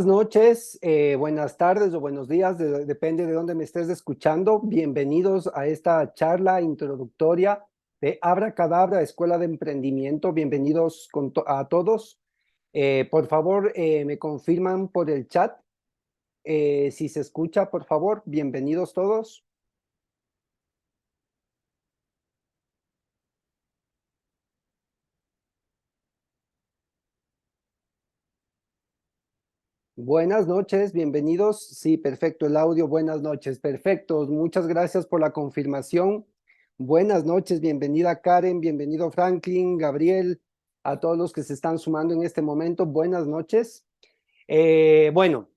Buenas noches, buenas tardes o buenos días, depende de dónde me estés escuchando. Bienvenidos a esta charla introductoria de Abracadabra, Escuela de Emprendimiento. Bienvenidos a todos. Por favor, me confirman por el chat si se escucha, por favor. Bienvenidos todos. Buenas noches, bienvenidos. Sí, perfecto, el audio, buenas noches, perfecto. Muchas gracias por la confirmación. Buenas noches, bienvenida Karen, bienvenido Franklin, Gabriel, a todos los que se están sumando en este momento. Buenas noches. Bueno,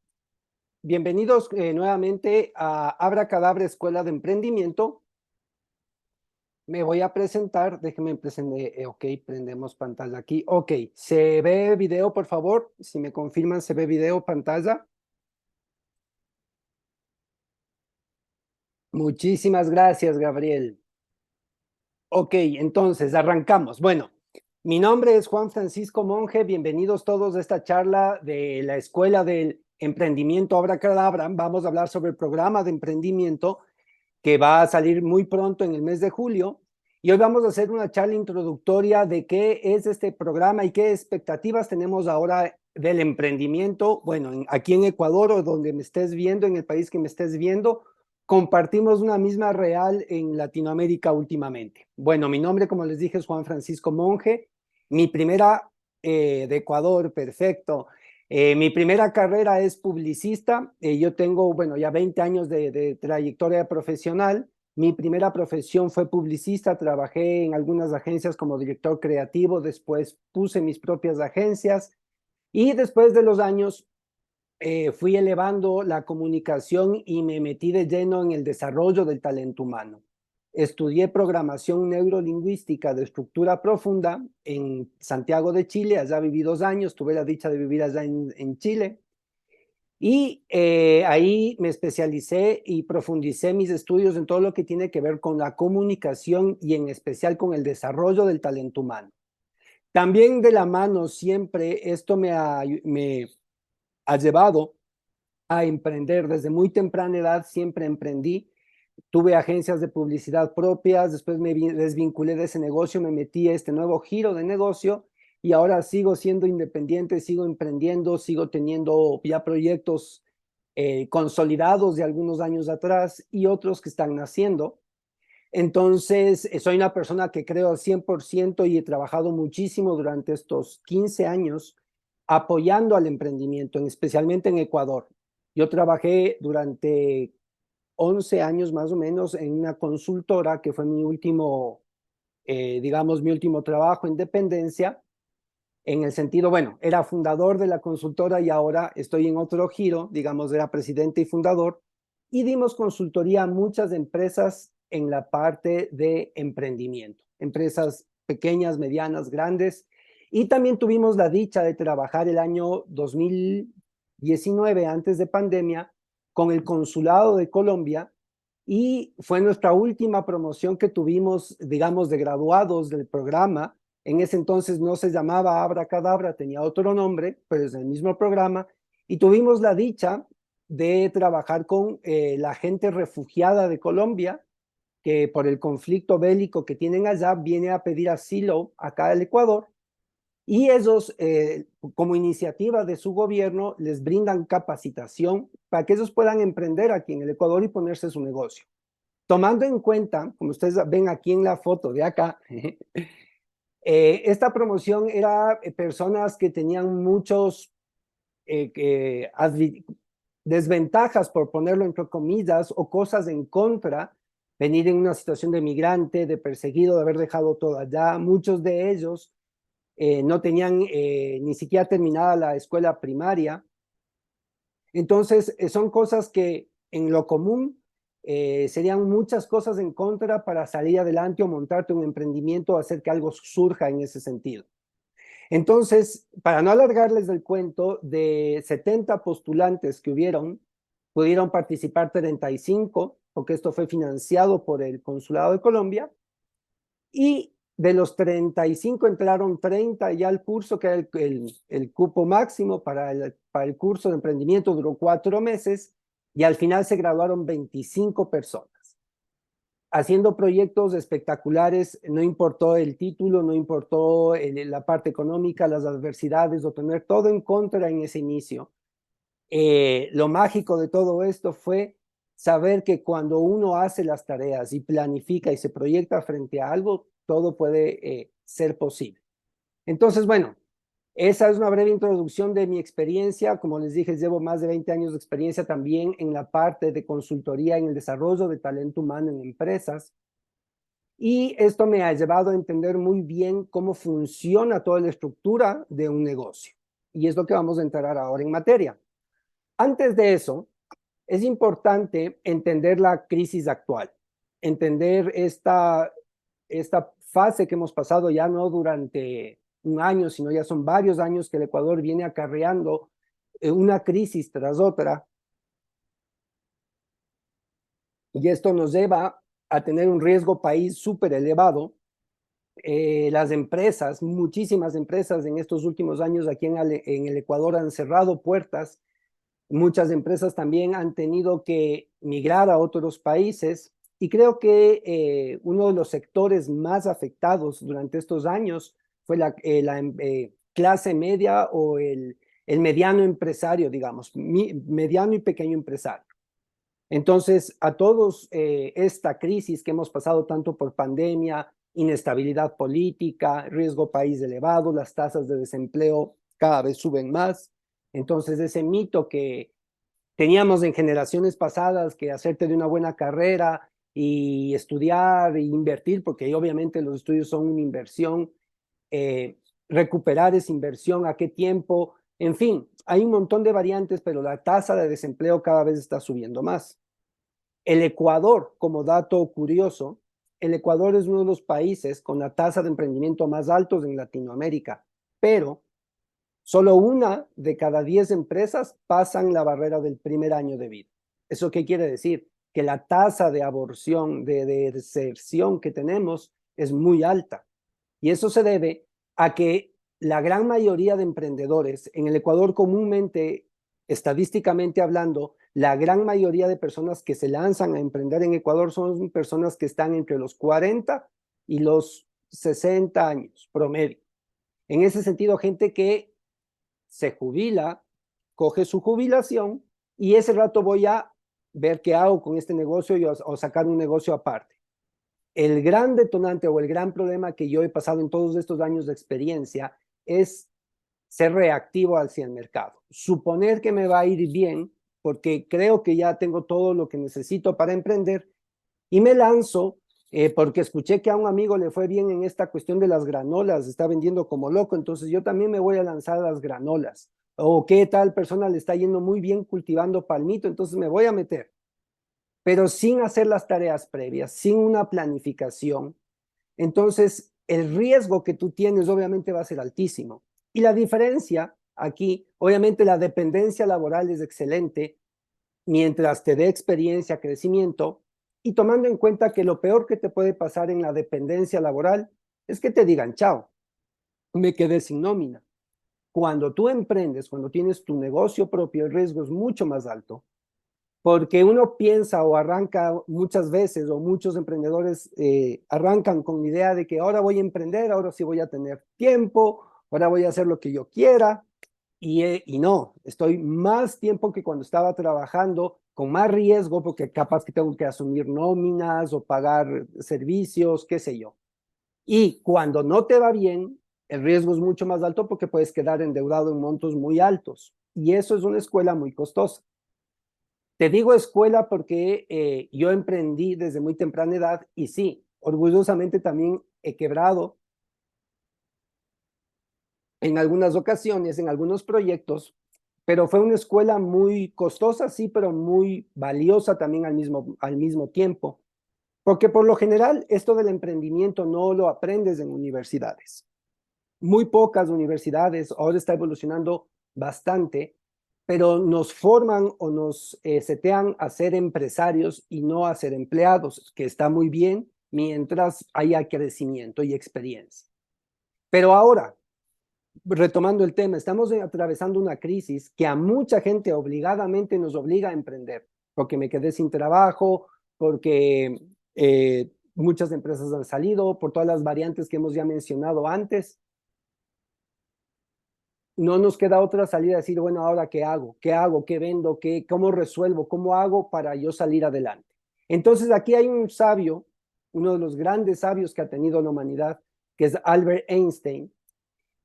bienvenidos nuevamente a Abracadabra Escuela de Emprendimiento. Me voy a presentar, déjenme presentar, ok, prendemos pantalla aquí. Ok, ¿se ve video, por favor? Si me confirman, ¿se ve video, pantalla? Muchísimas gracias, Gabriel. Ok, entonces arrancamos. Bueno, mi nombre es Juan Francisco Monge. Bienvenidos todos a esta charla de la Escuela del Emprendimiento Abracadabra. Vamos a hablar sobre el programa de emprendimiento que va a salir muy pronto en el mes de julio. Y hoy vamos a hacer una charla introductoria de qué es este programa y qué expectativas tenemos ahora del emprendimiento. Bueno, aquí en Ecuador o donde me estés viendo, en el país que me estés viendo, compartimos una misma real en Latinoamérica últimamente. Bueno, mi nombre, como les dije, es Juan Francisco Monge. Mi primera de Ecuador, perfecto. Mi primera carrera es publicista. Yo tengo, bueno, ya 20 años de trayectoria profesional. Mi primera profesión fue publicista. Trabajé en algunas agencias como director creativo. Después puse mis propias agencias. Y después de los años fui elevando la comunicación y me metí de lleno en el desarrollo del talento humano. Estudié programación neurolingüística de estructura profunda en Santiago de Chile. Allá viví 2 años, tuve la dicha de vivir allá en Chile. Y ahí me especialicé y profundicé mis estudios en todo lo que tiene que ver con la comunicación y en especial con el desarrollo del talento humano. También de la mano siempre esto me ha llevado a emprender. Desde muy temprana edad siempre emprendí. Tuve agencias de publicidad propias, después me desvinculé de ese negocio, me metí a este nuevo giro de negocio y ahora sigo siendo independiente, sigo emprendiendo, sigo teniendo ya proyectos consolidados de algunos años atrás y otros que están naciendo. Entonces, soy una persona que creo al 100% y he trabajado muchísimo durante estos 15 años apoyando al emprendimiento, especialmente en Ecuador. Yo trabajé durante 11 años más o menos en una consultora que fue mi último, digamos, mi último trabajo en dependencia, en el sentido, bueno, era fundador de la consultora y ahora estoy en otro giro, digamos, era presidente y fundador, y dimos consultoría a muchas empresas en la parte de emprendimiento, empresas pequeñas, medianas, grandes, y también tuvimos la dicha de trabajar el año 2019, antes de pandemia, con el Consulado de Colombia, y fue nuestra última promoción que tuvimos, digamos, de graduados del programa. En ese entonces no se llamaba Abracadabra, tenía otro nombre, pero es el mismo programa, y tuvimos la dicha de trabajar con la gente refugiada de Colombia, que por el conflicto bélico que tienen allá, viene a pedir asilo acá al Ecuador, y ellos, como iniciativa de su gobierno, les brindan capacitación para que ellos puedan emprender aquí en el Ecuador y ponerse su negocio. Tomando en cuenta, como ustedes ven aquí en la foto de acá, esta promoción era personas que tenían muchos desventajas, por ponerlo entre comillas, o cosas en contra, venir en una situación de migrante, de perseguido, de haber dejado todo allá. Muchos de ellos no tenían ni siquiera terminada la escuela primaria. Entonces, son cosas que en lo común serían muchas cosas en contra para salir adelante o montarte un emprendimiento o hacer que algo surja en ese sentido. Entonces, para no alargarles el cuento, de 70 postulantes que hubieron, pudieron participar 35, porque esto fue financiado por el Consulado de Colombia, y De los 35 entraron 30 ya al curso, que era el cupo máximo para el curso de emprendimiento, duró 4 meses y al final se graduaron 25 personas, haciendo proyectos espectaculares. No importó el título, no importó la parte económica, las adversidades, o tener todo en contra en ese inicio. Lo mágico de todo esto fue saber que cuando uno hace las tareas y planifica y se proyecta frente a algo, todo puede ser posible. Entonces, bueno, esa es una breve introducción de mi experiencia. Como les dije, llevo más de 20 años de experiencia también en la parte de consultoría en el desarrollo de talento humano en empresas. Y esto me ha llevado a entender muy bien cómo funciona toda la estructura de un negocio. Y es lo que vamos a entrar ahora en materia. Antes de eso, es importante entender la crisis actual, entender esta fase que hemos pasado ya no durante un año, sino ya son varios años que el Ecuador viene acarreando una crisis tras otra. Y esto nos lleva a tener un riesgo país súper elevado. Las empresas, muchísimas empresas en estos últimos años aquí en el Ecuador han cerrado puertas. Muchas empresas también han tenido que migrar a otros países y creo que uno de los sectores más afectados durante estos años fue la clase media o el mediano empresario, digamos, mediano y pequeño empresario. Entonces, a todos esta crisis que hemos pasado tanto por pandemia, inestabilidad política, riesgo país elevado, las tasas de desempleo cada vez suben más. Entonces, ese mito que teníamos en generaciones pasadas, que hacerte de una buena carrera y estudiar e invertir, porque obviamente los estudios son una inversión, recuperar esa inversión, a qué tiempo, en fin, hay un montón de variantes, pero la tasa de desempleo cada vez está subiendo más. El Ecuador, como dato curioso, el Ecuador es uno de los países con la tasa de emprendimiento más altos en Latinoamérica, pero solo 1 de cada 10 empresas pasan la barrera del primer año de vida. ¿Eso qué quiere decir? Que la tasa de aborción, de deserción que tenemos es muy alta. Y eso se debe a que la gran mayoría de emprendedores en el Ecuador comúnmente, estadísticamente hablando, la gran mayoría de personas que se lanzan a emprender en Ecuador son personas que están entre los 40 y los 60 años promedio. En ese sentido, gente que se jubila, coge su jubilación y ese rato voy a ver qué hago con este negocio o sacar un negocio aparte. El gran detonante o el gran problema que yo he pasado en todos estos años de experiencia es ser reactivo hacia el mercado. Suponer que me va a ir bien porque creo que ya tengo todo lo que necesito para emprender y me lanzo porque escuché que a un amigo le fue bien en esta cuestión de las granolas, está vendiendo como loco, entonces yo también me voy a lanzar a las granolas. O qué tal persona le está yendo muy bien cultivando palmito, entonces me voy a meter. Pero sin hacer las tareas previas, sin una planificación, entonces el riesgo que tú tienes obviamente va a ser altísimo. Y la diferencia aquí, obviamente la dependencia laboral es excelente mientras te dé experiencia, crecimiento, y tomando en cuenta que lo peor que te puede pasar en la dependencia laboral es que te digan, chao, me quedé sin nómina. Cuando tú emprendes, cuando tienes tu negocio propio, el riesgo es mucho más alto, porque uno piensa o arranca muchas veces, o muchos emprendedores arrancan con la idea de que ahora voy a emprender, ahora sí voy a tener tiempo, ahora voy a hacer lo que yo quiera, y no, estoy más tiempo que cuando estaba trabajando, con más riesgo, porque capaz que tengo que asumir nóminas o pagar servicios, qué sé yo. Y cuando no te va bien, el riesgo es mucho más alto porque puedes quedar endeudado en montos muy altos. Y eso es una escuela muy costosa. Te digo escuela porque yo emprendí desde muy temprana edad y sí, orgullosamente también he quebrado en algunas ocasiones, en algunos proyectos, pero fue una escuela muy costosa, sí, pero muy valiosa también al mismo tiempo, porque por lo general esto del emprendimiento no lo aprendes en universidades. Muy pocas universidades, ahora está evolucionando bastante, pero nos forman o nos setean a ser empresarios y no a ser empleados, que está muy bien mientras haya crecimiento y experiencia. Pero ahora, retomando el tema, estamos atravesando una crisis que a mucha gente obligadamente nos obliga a emprender, porque me quedé sin trabajo, porque muchas empresas han salido, por todas las variantes que hemos ya mencionado antes. No nos queda otra salida, decir, bueno, ahora ¿qué hago? ¿Qué hago? ¿Qué vendo? ¿Cómo resuelvo? ¿Cómo hago para yo salir adelante? Entonces aquí hay un sabio, uno de los grandes sabios que ha tenido la humanidad, que es Albert Einstein,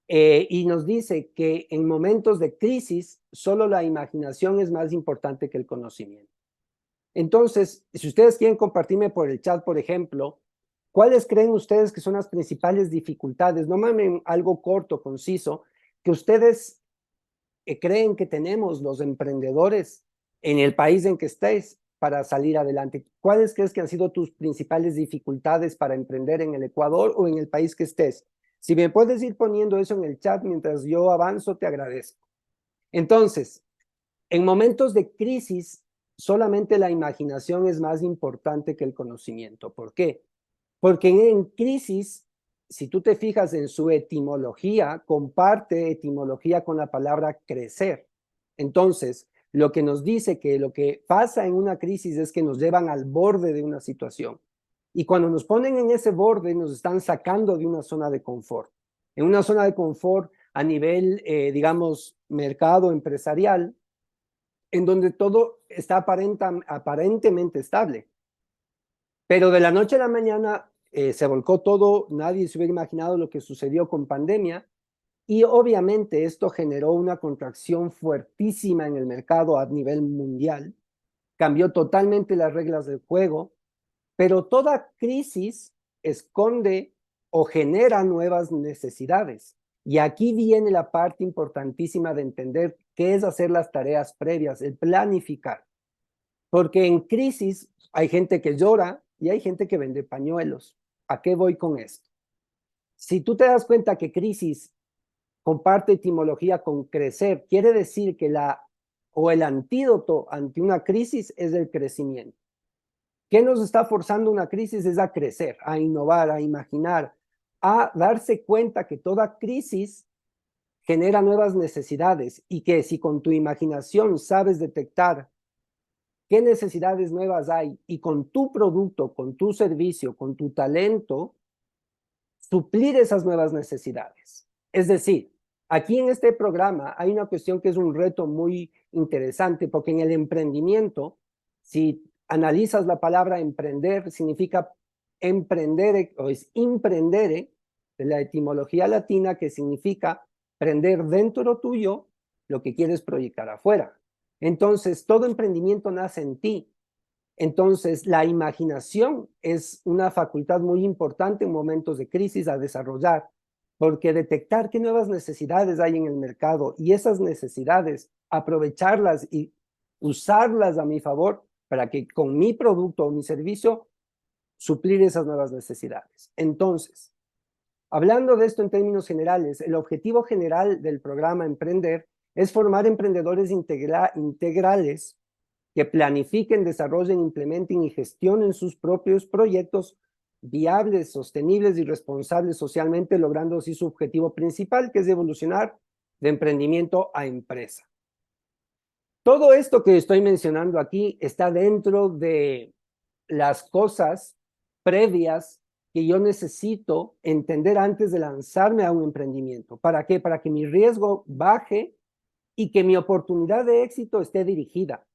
y nos dice que en momentos de crisis solo la imaginación es más importante que el conocimiento. Entonces, si ustedes quieren compartirme por el chat, por ejemplo, ¿cuáles creen ustedes que son las principales dificultades? No mamen algo corto, conciso, que ustedes creen que tenemos los emprendedores en el país en que estés para salir adelante. ¿Cuáles crees que han sido tus principales dificultades para emprender en el Ecuador o en el país que estés? Si me puedes ir poniendo eso en el chat mientras yo avanzo, te agradezco. Entonces, en momentos de crisis, solamente la imaginación es más importante que el conocimiento. ¿Por qué? Porque en crisis, si tú te fijas en su etimología, comparte etimología con la palabra crecer. Entonces, lo que nos dice que lo que pasa en una crisis es que nos llevan al borde de una situación. Y cuando nos ponen en ese borde, nos están sacando de una zona de confort. En una zona de confort a nivel, digamos, mercado empresarial, en donde todo está aparentemente estable. Pero de la noche a la mañana se volcó todo, nadie se hubiera imaginado lo que sucedió con pandemia y obviamente esto generó una contracción fuertísima en el mercado a nivel mundial, cambió totalmente las reglas del juego, pero toda crisis esconde o genera nuevas necesidades. Y aquí viene la parte importantísima de entender qué es hacer las tareas previas, el planificar. Porque en crisis hay gente que llora y hay gente que vende pañuelos. ¿A qué voy con esto? Si tú te das cuenta que crisis comparte etimología con crecer, quiere decir que el antídoto ante una crisis es el crecimiento. ¿Qué nos está forzando una crisis? Es a crecer, a innovar, a imaginar, a darse cuenta que toda crisis genera nuevas necesidades y que si con tu imaginación sabes detectar qué necesidades nuevas hay y con tu producto, con tu servicio, con tu talento, suplir esas nuevas necesidades. Es decir, aquí en este programa hay una cuestión que es un reto muy interesante porque en el emprendimiento, si analizas la palabra emprender, significa emprender o es imprendere, de la etimología latina que significa prender dentro tuyo lo que quieres proyectar afuera. Entonces, todo emprendimiento nace en ti. Entonces, la imaginación es una facultad muy importante en momentos de crisis a desarrollar, porque detectar qué nuevas necesidades hay en el mercado y esas necesidades, aprovecharlas y usarlas a mi favor para que con mi producto o mi servicio suplir esas nuevas necesidades. Entonces, hablando de esto en términos generales, el objetivo general del programa Emprender es formar emprendedores integrales que planifiquen, desarrollen, implementen y gestionen sus propios proyectos viables, sostenibles y responsables socialmente, logrando así su objetivo principal, que es evolucionar de emprendimiento a empresa. Todo esto que estoy mencionando aquí está dentro de las cosas previas que yo necesito entender antes de lanzarme a un emprendimiento. ¿Para qué? Para que mi riesgo baje y que mi oportunidad de éxito esté dirigida.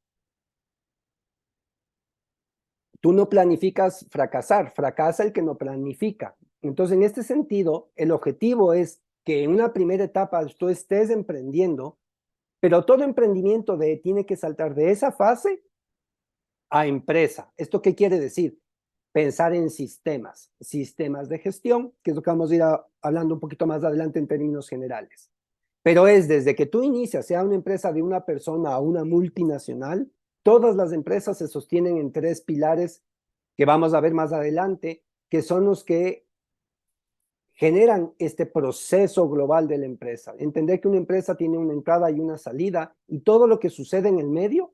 Tú no planificas fracasar, fracasa el que no planifica. Entonces, en este sentido, el objetivo es que en una primera etapa tú estés emprendiendo, pero todo emprendimiento tiene que saltar de esa fase a empresa. ¿Esto qué quiere decir? Pensar en sistemas de gestión, que es lo que vamos a ir hablando un poquito más adelante en términos generales. Pero es desde que tú inicias, sea una empresa de una persona o una multinacional, todas las empresas se sostienen en tres pilares que vamos a ver más adelante, que son los que generan este proceso global de la empresa. Entender que una empresa tiene una entrada y una salida y todo lo que sucede en el medio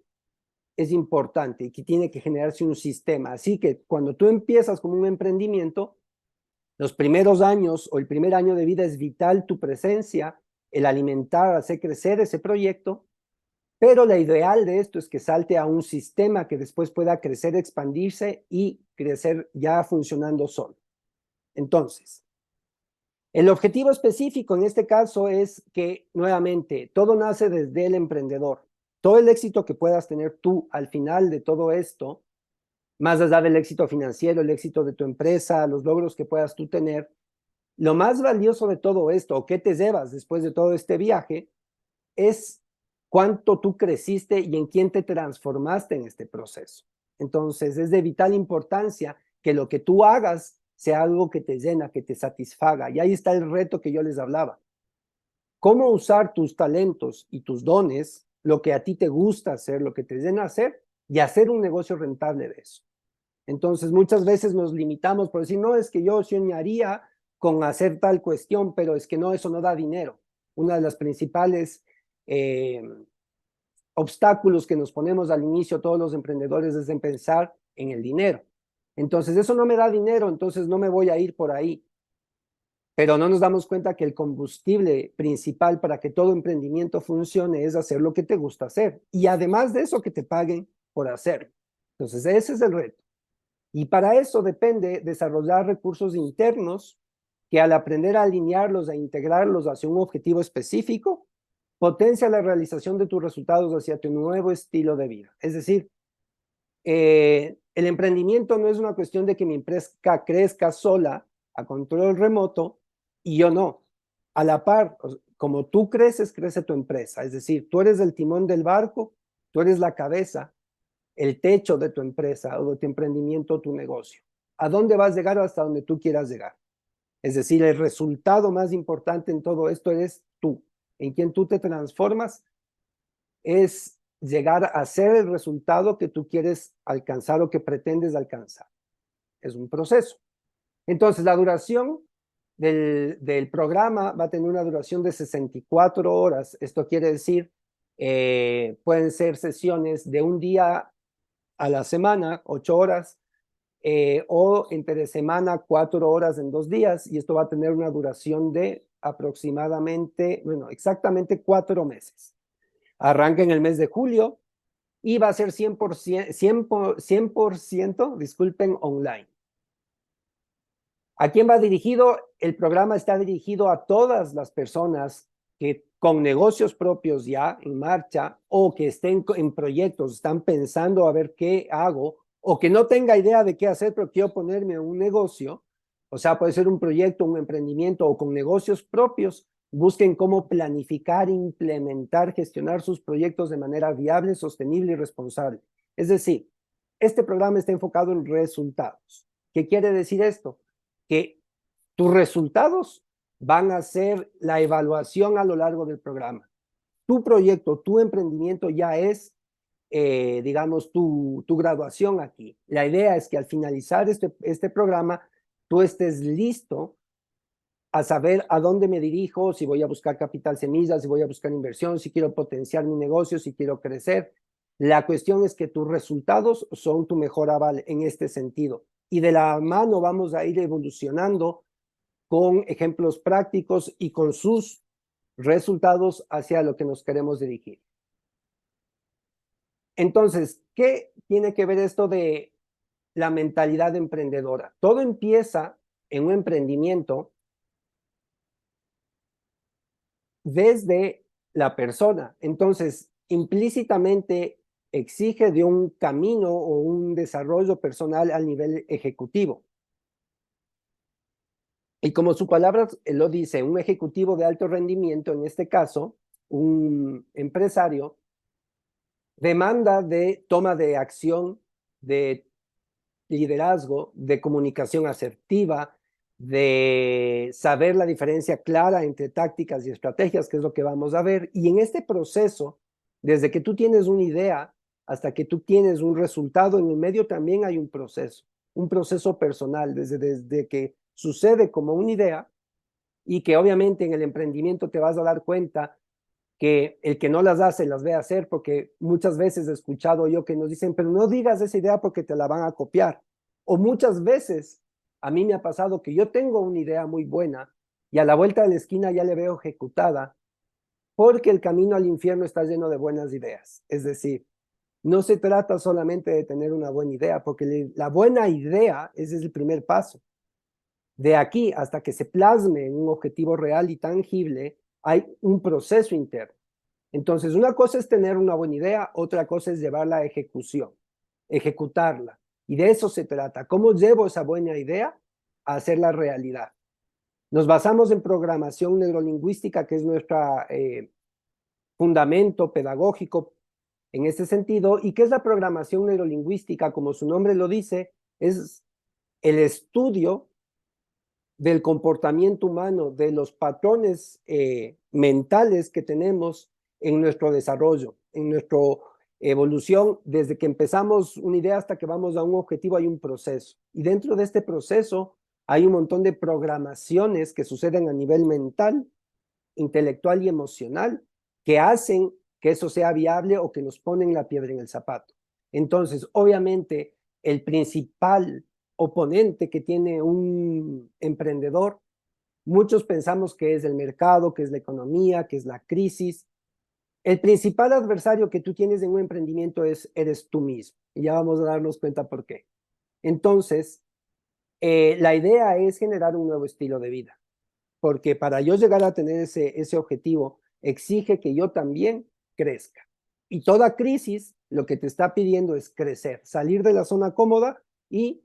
es importante y que tiene que generarse un sistema. Así que cuando tú empiezas con un emprendimiento, los primeros años o el primer año de vida es vital tu presencia, el alimentar, hacer crecer ese proyecto, pero la ideal de esto es que salte a un sistema que después pueda crecer, expandirse y crecer ya funcionando solo. Entonces, el objetivo específico en este caso es que, nuevamente, todo nace desde el emprendedor. Todo el éxito que puedas tener tú al final de todo esto, más allá del éxito financiero, el éxito de tu empresa, los logros que puedas tú tener, lo más valioso de todo esto, o qué te llevas después de todo este viaje, es cuánto tú creciste y en quién te transformaste en este proceso. Entonces, es de vital importancia que lo que tú hagas sea algo que te llena, que te satisfaga. Y ahí está el reto que yo les hablaba. Cómo usar tus talentos y tus dones, lo que a ti te gusta hacer, lo que te llena hacer, y hacer un negocio rentable de eso. Entonces, muchas veces nos limitamos por decir, no, es que yo soñaría con hacer tal cuestión, pero es que no, eso no da dinero. Una de las principales obstáculos que nos ponemos al inicio todos los emprendedores es en pensar en el dinero. Entonces, eso no me da dinero, entonces no me voy a ir por ahí. Pero no nos damos cuenta que el combustible principal para que todo emprendimiento funcione es hacer lo que te gusta hacer. Y además de eso, que te paguen por hacerlo. Entonces, ese es el reto. Y para eso depende desarrollar recursos internos que al aprender a alinearlos, a integrarlos hacia un objetivo específico, potencia la realización de tus resultados hacia tu nuevo estilo de vida. Es decir, el emprendimiento no es una cuestión de que mi empresa crezca sola a control remoto y yo no. A la par, como tú creces, crece tu empresa. Es decir, tú eres el timón del barco, tú eres la cabeza, el techo de tu empresa o de tu emprendimiento o tu negocio. ¿A dónde vas a llegar? Hasta donde tú quieras llegar. Es decir, el resultado más importante en todo esto eres tú. En quien tú te transformas es llegar a ser el resultado que tú quieres alcanzar o que pretendes alcanzar. Es un proceso. Entonces, la duración del programa va a tener una duración de 64 horas. Esto quiere decir, pueden ser sesiones de un día a la semana, 8 horas, o entre semana, 4 horas en 2 días, y esto va a tener una duración de aproximadamente, bueno, exactamente 4 meses. Arranca en el mes de julio y va a ser 100%, disculpen, online. ¿A quién va dirigido? El programa está dirigido a todas las personas que con negocios propios ya en marcha o que estén en proyectos, están pensando a ver qué hago o que no tenga idea de qué hacer, pero quiero ponerme en un negocio. O sea, puede ser un proyecto, un emprendimiento o con negocios propios. Busquen cómo planificar, implementar, gestionar sus proyectos de manera viable, sostenible y responsable. Es decir, este programa está enfocado en resultados. ¿Qué quiere decir esto? Que tus resultados van a ser la evaluación a lo largo del programa. Tu proyecto, tu emprendimiento ya es, digamos, tu graduación aquí. La idea es que al finalizar este programa, tú estés listo a saber a dónde me dirijo, si voy a buscar capital semilla, si voy a buscar inversión, si quiero potenciar mi negocio, si quiero crecer. La cuestión es que tus resultados son tu mejor aval en este sentido. Y de la mano vamos a ir evolucionando con ejemplos prácticos y con sus resultados hacia lo que nos queremos dirigir. Entonces, ¿qué tiene que ver esto de la mentalidad emprendedora? Todo empieza en un emprendimiento desde la persona. Entonces, implícitamente exige de un camino o un desarrollo personal al nivel ejecutivo. Y como su palabra lo dice, un ejecutivo de alto rendimiento, en este caso, un empresario, demanda de toma de acción, de liderazgo, de comunicación asertiva, de saber la diferencia clara entre tácticas y estrategias, que es lo que vamos a ver. Y en este proceso, desde que tú tienes una idea hasta que tú tienes un resultado, en el medio también hay un proceso personal, desde que sucede como una idea y que obviamente en el emprendimiento te vas a dar cuenta que el que no las hace las ve hacer, porque muchas veces he escuchado yo que nos dicen, pero no digas esa idea porque te la van a copiar. O muchas veces a mí me ha pasado que yo tengo una idea muy buena y a la vuelta de la esquina ya le veo ejecutada, porque el camino al infierno está lleno de buenas ideas. Es decir, no se trata solamente de tener una buena idea, porque la buena idea, ese es el primer paso. De aquí hasta que se plasme en un objetivo real y tangible, hay un proceso interno. Entonces, una cosa es tener una buena idea, otra cosa es llevarla a ejecución, ejecutarla. Y de eso se trata. ¿Cómo llevo esa buena idea a hacerla realidad? Nos basamos en programación neurolingüística, que es nuestro fundamento pedagógico en este sentido. ¿Y qué es la programación neurolingüística? Como su nombre lo dice, es el estudio del comportamiento humano, de los patrones mentales que tenemos en nuestro desarrollo, en nuestra evolución. Desde que empezamos una idea hasta que vamos a un objetivo hay un proceso. Y dentro de este proceso hay un montón de programaciones que suceden a nivel mental, intelectual y emocional que hacen que eso sea viable o que nos ponen la piedra en el zapato. Entonces, obviamente, el principal oponente que tiene un emprendedor, muchos pensamos que es el mercado, que es la economía, que es la crisis. El principal adversario que tú tienes en un emprendimiento eres tú mismo. Y ya vamos a darnos cuenta por qué. Entonces, la idea es generar un nuevo estilo de vida, porque para yo llegar a tener ese objetivo, exige que yo también crezca. Y toda crisis lo que te está pidiendo es crecer, salir de la zona cómoda y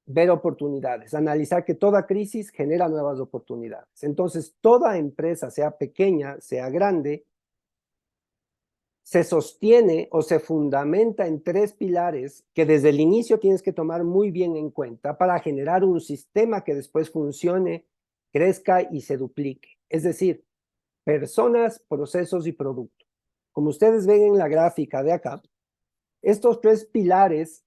ver oportunidades, analizar que toda crisis genera nuevas oportunidades. Entonces, toda empresa, sea pequeña, sea grande, se sostiene o se fundamenta en tres pilares que desde el inicio tienes que tomar muy bien en cuenta para generar un sistema que después funcione, crezca y se duplique. Es decir, personas, procesos y productos. Como ustedes ven en la gráfica de acá, estos tres pilares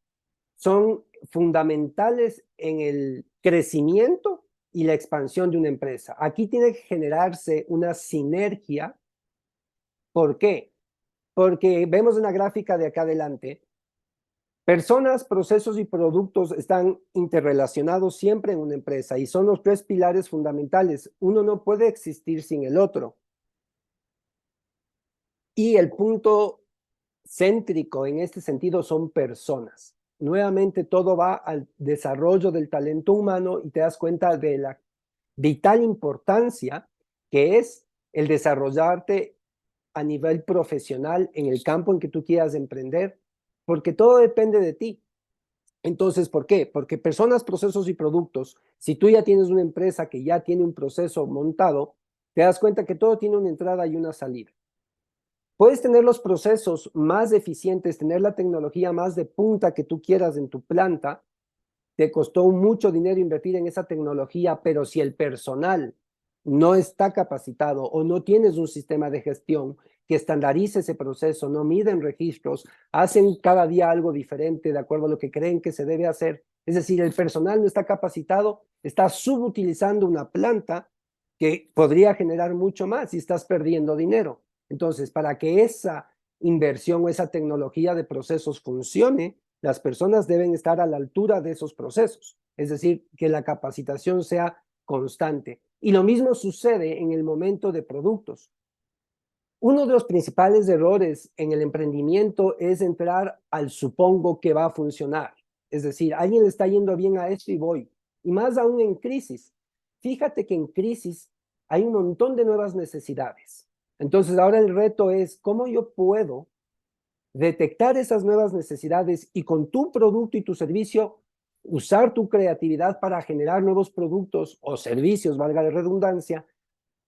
son fundamentales en el crecimiento y la expansión de una empresa. Aquí tiene que generarse una sinergia. ¿Por qué? Porque vemos en la gráfica de acá adelante, personas, procesos y productos están interrelacionados siempre en una empresa y son los tres pilares fundamentales. Uno no puede existir sin el otro. Y el punto céntrico en este sentido son personas. Nuevamente todo va al desarrollo del talento humano y te das cuenta de la vital importancia que es el desarrollarte a nivel profesional en el campo en que tú quieras emprender, porque todo depende de ti. Entonces, ¿por qué? Porque personas, procesos y productos, si tú ya tienes una empresa que ya tiene un proceso montado, te das cuenta que todo tiene una entrada y una salida. Puedes tener los procesos más eficientes, tener la tecnología más de punta que tú quieras en tu planta, te costó mucho dinero invertir en esa tecnología, pero si el personal no está capacitado o no tienes un sistema de gestión que estandarice ese proceso, no miden registros, hacen cada día algo diferente de acuerdo a lo que creen que se debe hacer. Es decir, el personal no está capacitado, está subutilizando una planta que podría generar mucho más y estás perdiendo dinero. Entonces, para que esa inversión o esa tecnología de procesos funcione, las personas deben estar a la altura de esos procesos, es decir, que la capacitación sea constante. Y lo mismo sucede en el momento de productos. Uno de los principales errores en el emprendimiento es entrar al supongo que va a funcionar. Es decir, alguien le está yendo bien a esto y voy. Y más aún en crisis. Fíjate que en crisis hay un montón de nuevas necesidades. Entonces ahora el reto es cómo yo puedo detectar esas nuevas necesidades y con tu producto y tu servicio usar tu creatividad para generar nuevos productos o servicios, valga la redundancia,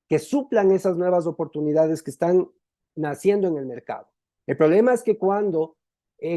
que suplan esas nuevas oportunidades que están naciendo en el mercado. El problema es que cuando,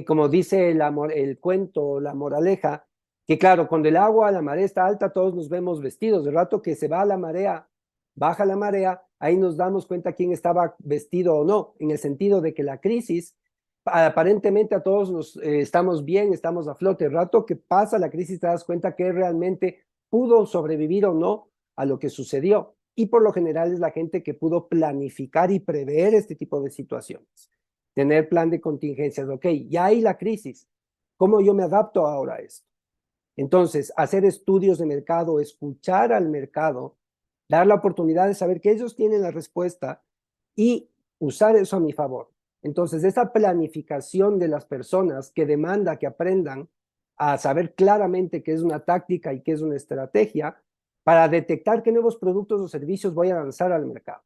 como dice el cuento, la moraleja, que claro, cuando el agua, la marea está alta, todos nos vemos vestidos. De rato que se va la marea, baja la marea, ahí nos damos cuenta quién estaba vestido o no, en el sentido de que la crisis, aparentemente a todos nos estamos bien, estamos a flote. El rato que pasa la crisis te das cuenta que realmente pudo sobrevivir o no a lo que sucedió. y por lo general es la gente que pudo planificar y prever este tipo de situaciones. Tener plan de contingencias, ok, ya hay la crisis, ¿cómo yo me adapto ahora a esto? Entonces, hacer estudios de mercado, escuchar al mercado, dar la oportunidad de saber que ellos tienen la respuesta y usar eso a mi favor. Entonces, esa planificación de las personas que demanda que aprendan a saber claramente qué es una táctica y qué es una estrategia para detectar qué nuevos productos o servicios voy a lanzar al mercado.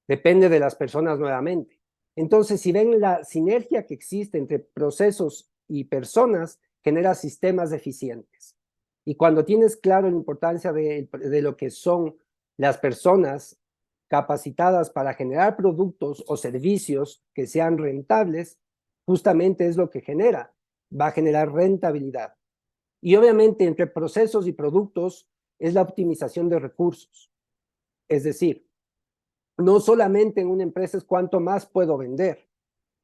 Depende de las personas nuevamente. Entonces, si ven la sinergia que existe entre procesos y personas, genera sistemas eficientes. Y cuando tienes claro la importancia de lo que son las personas capacitadas para generar productos o servicios que sean rentables, justamente es lo que va a generar rentabilidad. Y obviamente entre procesos y productos es la optimización de recursos. Es decir, no solamente en una empresa es cuánto más puedo vender,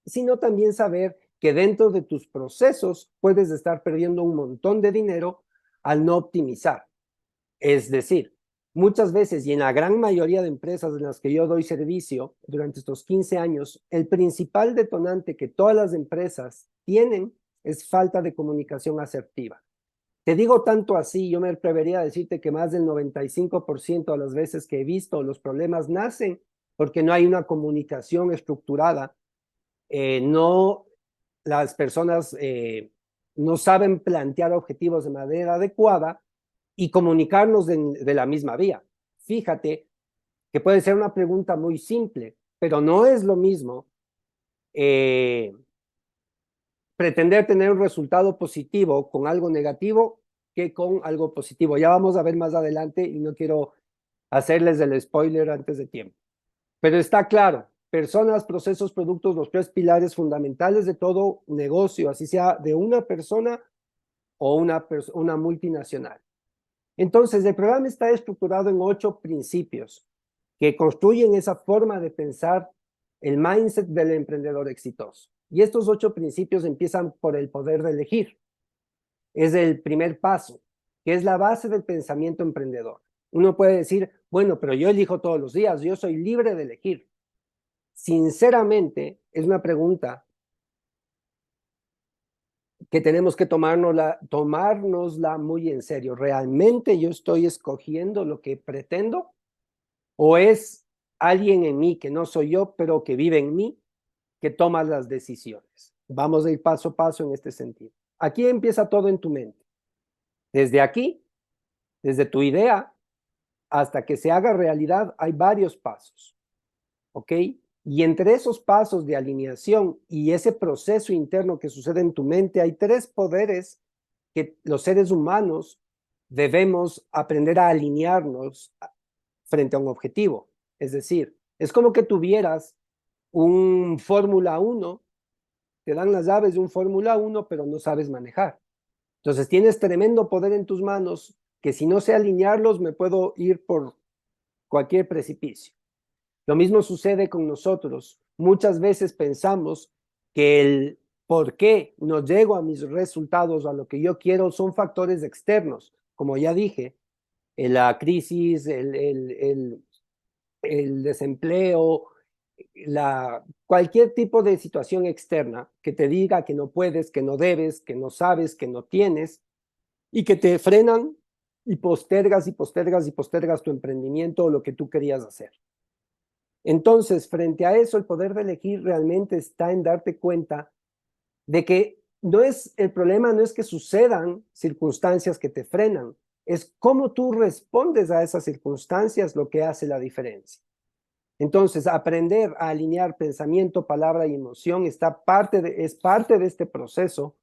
sino también saber que dentro de tus procesos puedes estar perdiendo un montón de dinero al no optimizar. Es decir, muchas veces y en la gran mayoría de empresas en las que yo doy servicio durante estos 15 años, el principal detonante que todas las empresas tienen es falta de comunicación asertiva. Te digo tanto así, yo me atrevería a decirte que más del 95% de las veces que he visto los problemas nacen porque no hay una comunicación estructurada, no, las personas no saben plantear objetivos de manera adecuada y comunicarnos de la misma vía. Fíjate que puede ser una pregunta muy simple, pero no es lo mismo pretender tener un resultado positivo con algo negativo que con algo positivo. Ya vamos a ver más adelante y no quiero hacerles el spoiler antes de tiempo. Pero está claro, personas, procesos, productos, los tres pilares fundamentales de todo negocio, así sea de una persona o una multinacional. Entonces, el programa está estructurado en 8 principios que construyen esa forma de pensar el mindset del emprendedor exitoso. Y estos 8 principios empiezan por el poder de elegir. Es el primer paso, que es la base del pensamiento emprendedor. Uno puede decir, bueno, pero yo elijo todos los días, yo soy libre de elegir. Sinceramente, es una pregunta que tenemos que tomárnosla muy en serio. ¿Realmente yo estoy escogiendo lo que pretendo? ¿O es alguien en mí que no soy yo, pero que vive en mí, que toma las decisiones? Vamos a ir paso a paso en este sentido. Aquí empieza todo en tu mente. Desde aquí, desde tu idea, hasta que se haga realidad, hay varios pasos. ¿Ok? Y entre esos pasos de alineación y ese proceso interno que sucede en tu mente, hay 3 poderes que los seres humanos debemos aprender a alinearnos frente a un objetivo. Es decir, es como que tuvieras un Fórmula 1, te dan las llaves de un Fórmula 1, pero no sabes manejar. Entonces tienes tremendo poder en tus manos que si no sé alinearlos me puedo ir por cualquier precipicio. Lo mismo sucede con nosotros. Muchas veces pensamos que el por qué no llego a mis resultados, a lo que yo quiero, son factores externos. Como ya dije, la crisis, el desempleo, cualquier tipo de situación externa que te diga que no puedes, que no debes, que no sabes, que no tienes y que te frenan y postergas y postergas y postergas tu emprendimiento o lo que tú querías hacer. Entonces, frente a eso, el poder de elegir realmente está en darte cuenta de que el problema no es que sucedan circunstancias que te frenan, es cómo tú respondes a esas circunstancias lo que hace la diferencia. Entonces, aprender a alinear pensamiento, palabra y emoción es parte de este proceso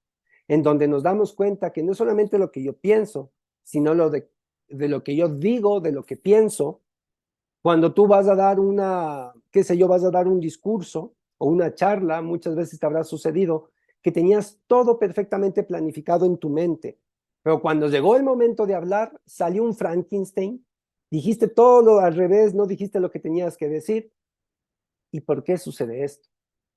en donde nos damos cuenta que no es solamente lo que yo pienso, sino de lo que yo digo, de lo que pienso. Cuando tú vas a dar qué sé yo, vas a dar un discurso o una charla, muchas veces te habrá sucedido que tenías todo perfectamente planificado en tu mente, pero cuando llegó el momento de hablar, salió un Frankenstein, dijiste todo al revés, no dijiste lo que tenías que decir. ¿Y por qué sucede esto?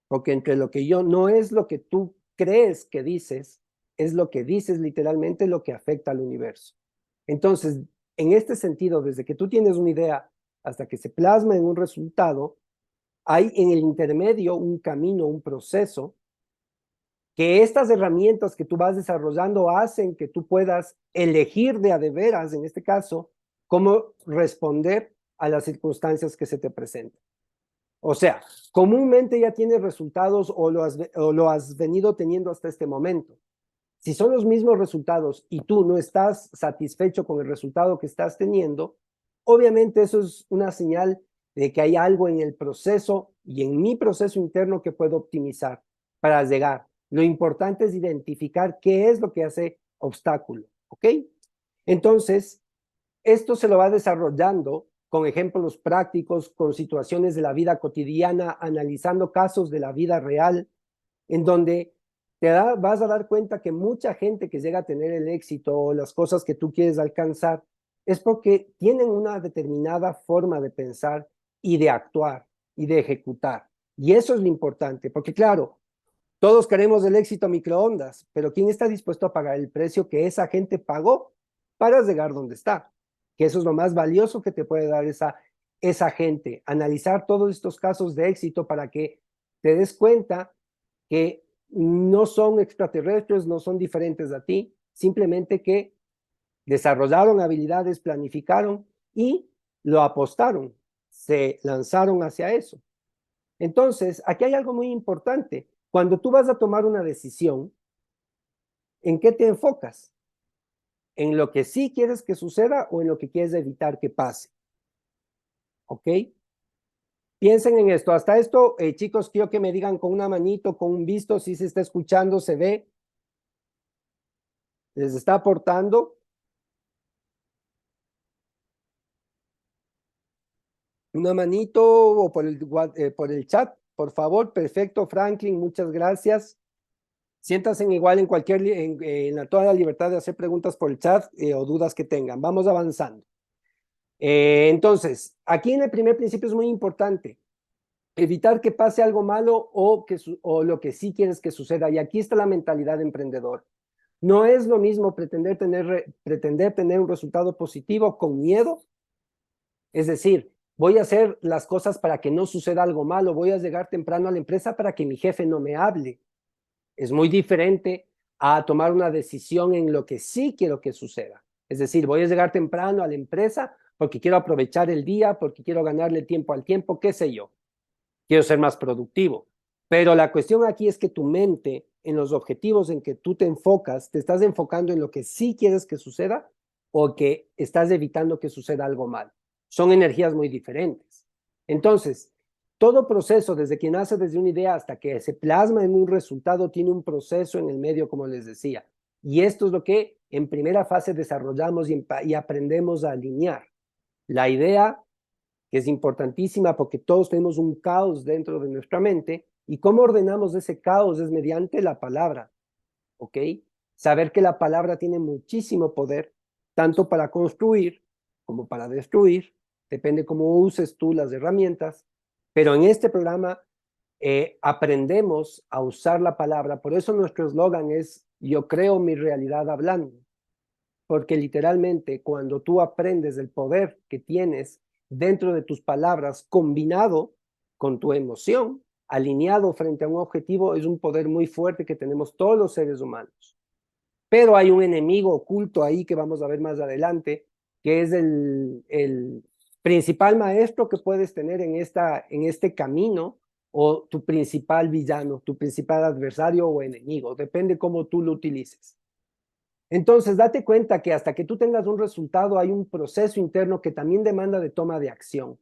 Porque entre lo que yo no es lo que tú crees que dices, es lo que dices literalmente lo que afecta al universo. Entonces, en este sentido, desde que tú tienes una idea, hasta que se plasma en un resultado, hay en el intermedio un camino, un proceso, que estas herramientas que tú vas desarrollando hacen que tú puedas elegir de a de veras, en este caso, cómo responder a las circunstancias que se te presentan. O sea, comúnmente ya tienes resultados o lo has venido teniendo hasta este momento. Si son los mismos resultados y tú no estás satisfecho con el resultado que estás teniendo, obviamente eso es una señal de que hay algo en el proceso y en mi proceso interno que puedo optimizar para llegar. Lo importante es identificar qué es lo que hace obstáculo, ¿ok? Entonces, esto se lo va desarrollando con ejemplos prácticos, con situaciones de la vida cotidiana, analizando casos de la vida real, en donde vas a dar cuenta que mucha gente que llega a tener el éxito o las cosas que tú quieres alcanzar es porque tienen una determinada forma de pensar y de actuar y de ejecutar. Y eso es lo importante, porque claro, todos queremos el éxito a microondas, pero ¿quién está dispuesto a pagar el precio que esa gente pagó para llegar donde está? Que eso es lo más valioso que te puede dar esa gente. Analizar todos estos casos de éxito para que te des cuenta que no son extraterrestres, no son diferentes a ti, simplemente que desarrollaron habilidades, planificaron y lo apostaron, se lanzaron hacia eso. Entonces, aquí hay algo muy importante. Cuando tú vas a tomar una decisión, ¿en qué te enfocas? ¿En lo que sí quieres que suceda o en lo que quieres evitar que pase? ¿Ok? Piensen en esto. Hasta esto, chicos, quiero que me digan con una manito, con un visto, si se está escuchando, se ve, les está aportando. Una manito o por el chat, por favor. Perfecto, Franklin, muchas gracias. Siéntanse igual en toda la libertad de hacer preguntas por el chat o dudas que tengan. Vamos avanzando. Entonces, aquí en el primer principio es muy importante evitar que pase algo malo o lo que sí quieres que suceda. Y aquí está la mentalidad de emprendedor. No es lo mismo pretender tener un resultado positivo con miedo. Es decir, voy a hacer las cosas para que no suceda algo malo, voy a llegar temprano a la empresa para que mi jefe no me hable. Es muy diferente a tomar una decisión en lo que sí quiero que suceda. Es decir, voy a llegar temprano a la empresa porque quiero aprovechar el día, porque quiero ganarle tiempo al tiempo, qué sé yo. Quiero ser más productivo. Pero la cuestión aquí es que tu mente, en los objetivos en que tú te enfocas, te estás enfocando en lo que sí quieres que suceda o que estás evitando que suceda algo mal. Son energías muy diferentes. Entonces, todo proceso, desde que nace desde una idea hasta que se plasma en un resultado, tiene un proceso en el medio, como les decía. Y esto es lo que en primera fase desarrollamos y aprendemos a alinear. La idea, que es importantísima porque todos tenemos un caos dentro de nuestra mente, y cómo ordenamos ese caos es mediante la palabra, ¿ok? Saber que la palabra tiene muchísimo poder, tanto para construir como para destruir, depende cómo uses tú las herramientas, pero en este programa aprendemos a usar la palabra, por eso nuestro eslogan es yo creo mi realidad hablando, porque literalmente cuando tú aprendes el poder que tienes dentro de tus palabras combinado con tu emoción, alineado frente a un objetivo, es un poder muy fuerte que tenemos todos los seres humanos. Pero hay un enemigo oculto ahí que vamos a ver más adelante, que es el principal maestro que puedes tener en este camino, o tu principal villano, tu principal adversario o enemigo, depende cómo tú lo utilices. Entonces, date cuenta que hasta que tú tengas un resultado hay un proceso interno que también demanda de toma de acción,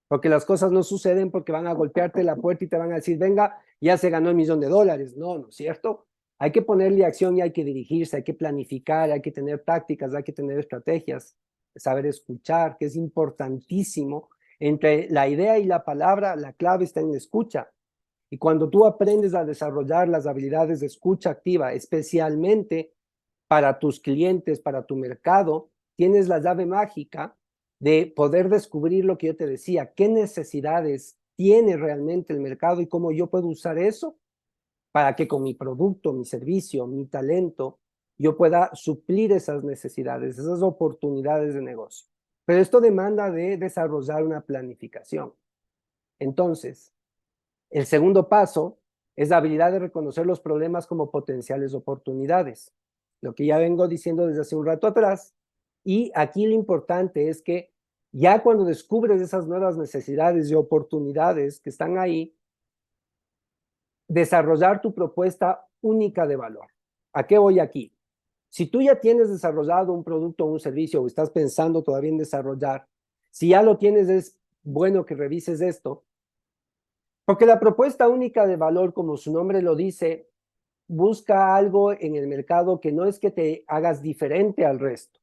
porque las cosas no suceden porque van a golpearte la puerta y te van a decir, venga, ya se ganó $1.000.000. No, ¿no es cierto? Hay que ponerle acción y hay que dirigirse, hay que planificar, hay que tener tácticas, hay que tener estrategias, saber escuchar, que es importantísimo. Entre la idea y la palabra, la clave está en la escucha. Y cuando tú aprendes a desarrollar las habilidades de escucha activa, especialmente para tus clientes, para tu mercado, tienes la llave mágica de poder descubrir lo que yo te decía, qué necesidades tiene realmente el mercado y cómo yo puedo usar eso para que con mi producto, mi servicio, mi talento, yo pueda suplir esas necesidades, esas oportunidades de negocio. Pero esto demanda de desarrollar una planificación. Entonces, el segundo paso es la habilidad de reconocer los problemas como potenciales oportunidades. Lo que ya vengo diciendo desde hace un rato atrás. Y aquí lo importante es que ya cuando descubres esas nuevas necesidades y oportunidades que están ahí, desarrollar tu propuesta única de valor. ¿A qué voy aquí? Si tú ya tienes desarrollado un producto o un servicio o estás pensando todavía en desarrollar, si ya lo tienes, es bueno que revises esto, porque la propuesta única de valor, como su nombre lo dice, busca algo en el mercado que no es que te hagas diferente al resto.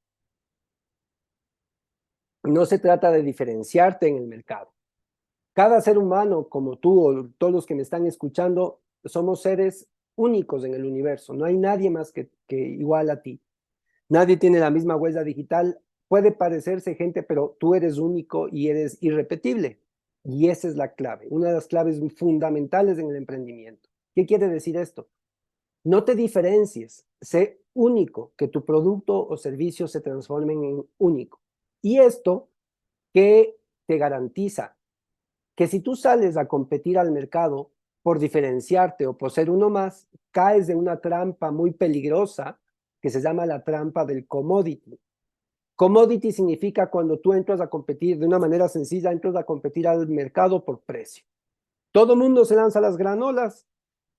No se trata de diferenciarte en el mercado. Cada ser humano, como tú o todos los que me están escuchando, somos seres únicos en el universo. No hay nadie más que igual a ti. Nadie tiene la misma huella digital. Puede parecerse gente, pero tú eres único y eres irrepetible. Y esa es la clave, una de las claves fundamentales en el emprendimiento. ¿Qué quiere decir esto? No te diferencies, sé único, que tu producto o servicio se transformen en único. Y esto que te garantiza que si tú sales a competir al mercado por diferenciarte o por ser uno más, caes de una trampa muy peligrosa que se llama la trampa del commodity. Commodity significa cuando tú entras a competir de una manera sencilla, entras a competir al mercado por precio. Todo el mundo se lanza a las granolas,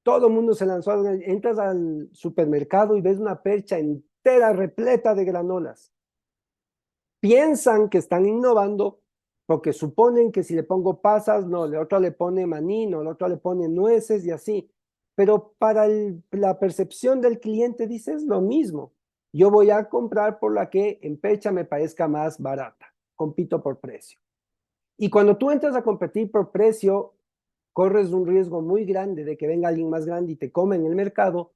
todo el mundo se lanzó, entras al supermercado y ves una percha entera repleta de granolas. Piensan que están innovando porque suponen que si le pongo pasas, no, el otro le pone maní, no, el otro le pone nueces y así. Pero para la percepción del cliente dices lo mismo. Yo voy a comprar por la que en percha me parezca más barata. Compito por precio. Y cuando tú entras a competir por precio, corres un riesgo muy grande de que venga alguien más grande y te come en el mercado,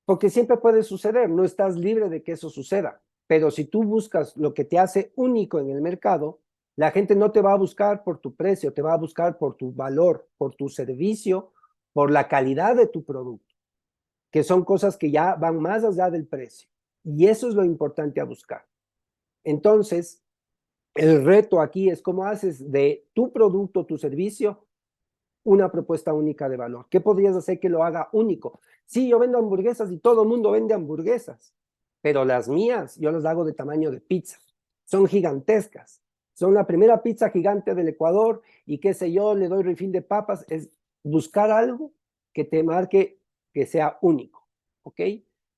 porque siempre puede suceder, no estás libre de que eso suceda. Pero si tú buscas lo que te hace único en el mercado, la gente no te va a buscar por tu precio, te va a buscar por tu valor, por tu servicio, por la calidad de tu producto, que son cosas que ya van más allá del precio. Y eso es lo importante a buscar. Entonces, el reto aquí es cómo haces de tu producto, tu servicio, una propuesta única de valor. ¿Qué podrías hacer que lo haga único? Sí, yo vendo hamburguesas y todo el mundo vende hamburguesas, pero las mías yo las hago de tamaño de pizza. Son gigantescas. Son la primera pizza gigante del Ecuador y qué sé yo, le doy refill de papas. Es buscar algo que te marque que sea único, ¿ok?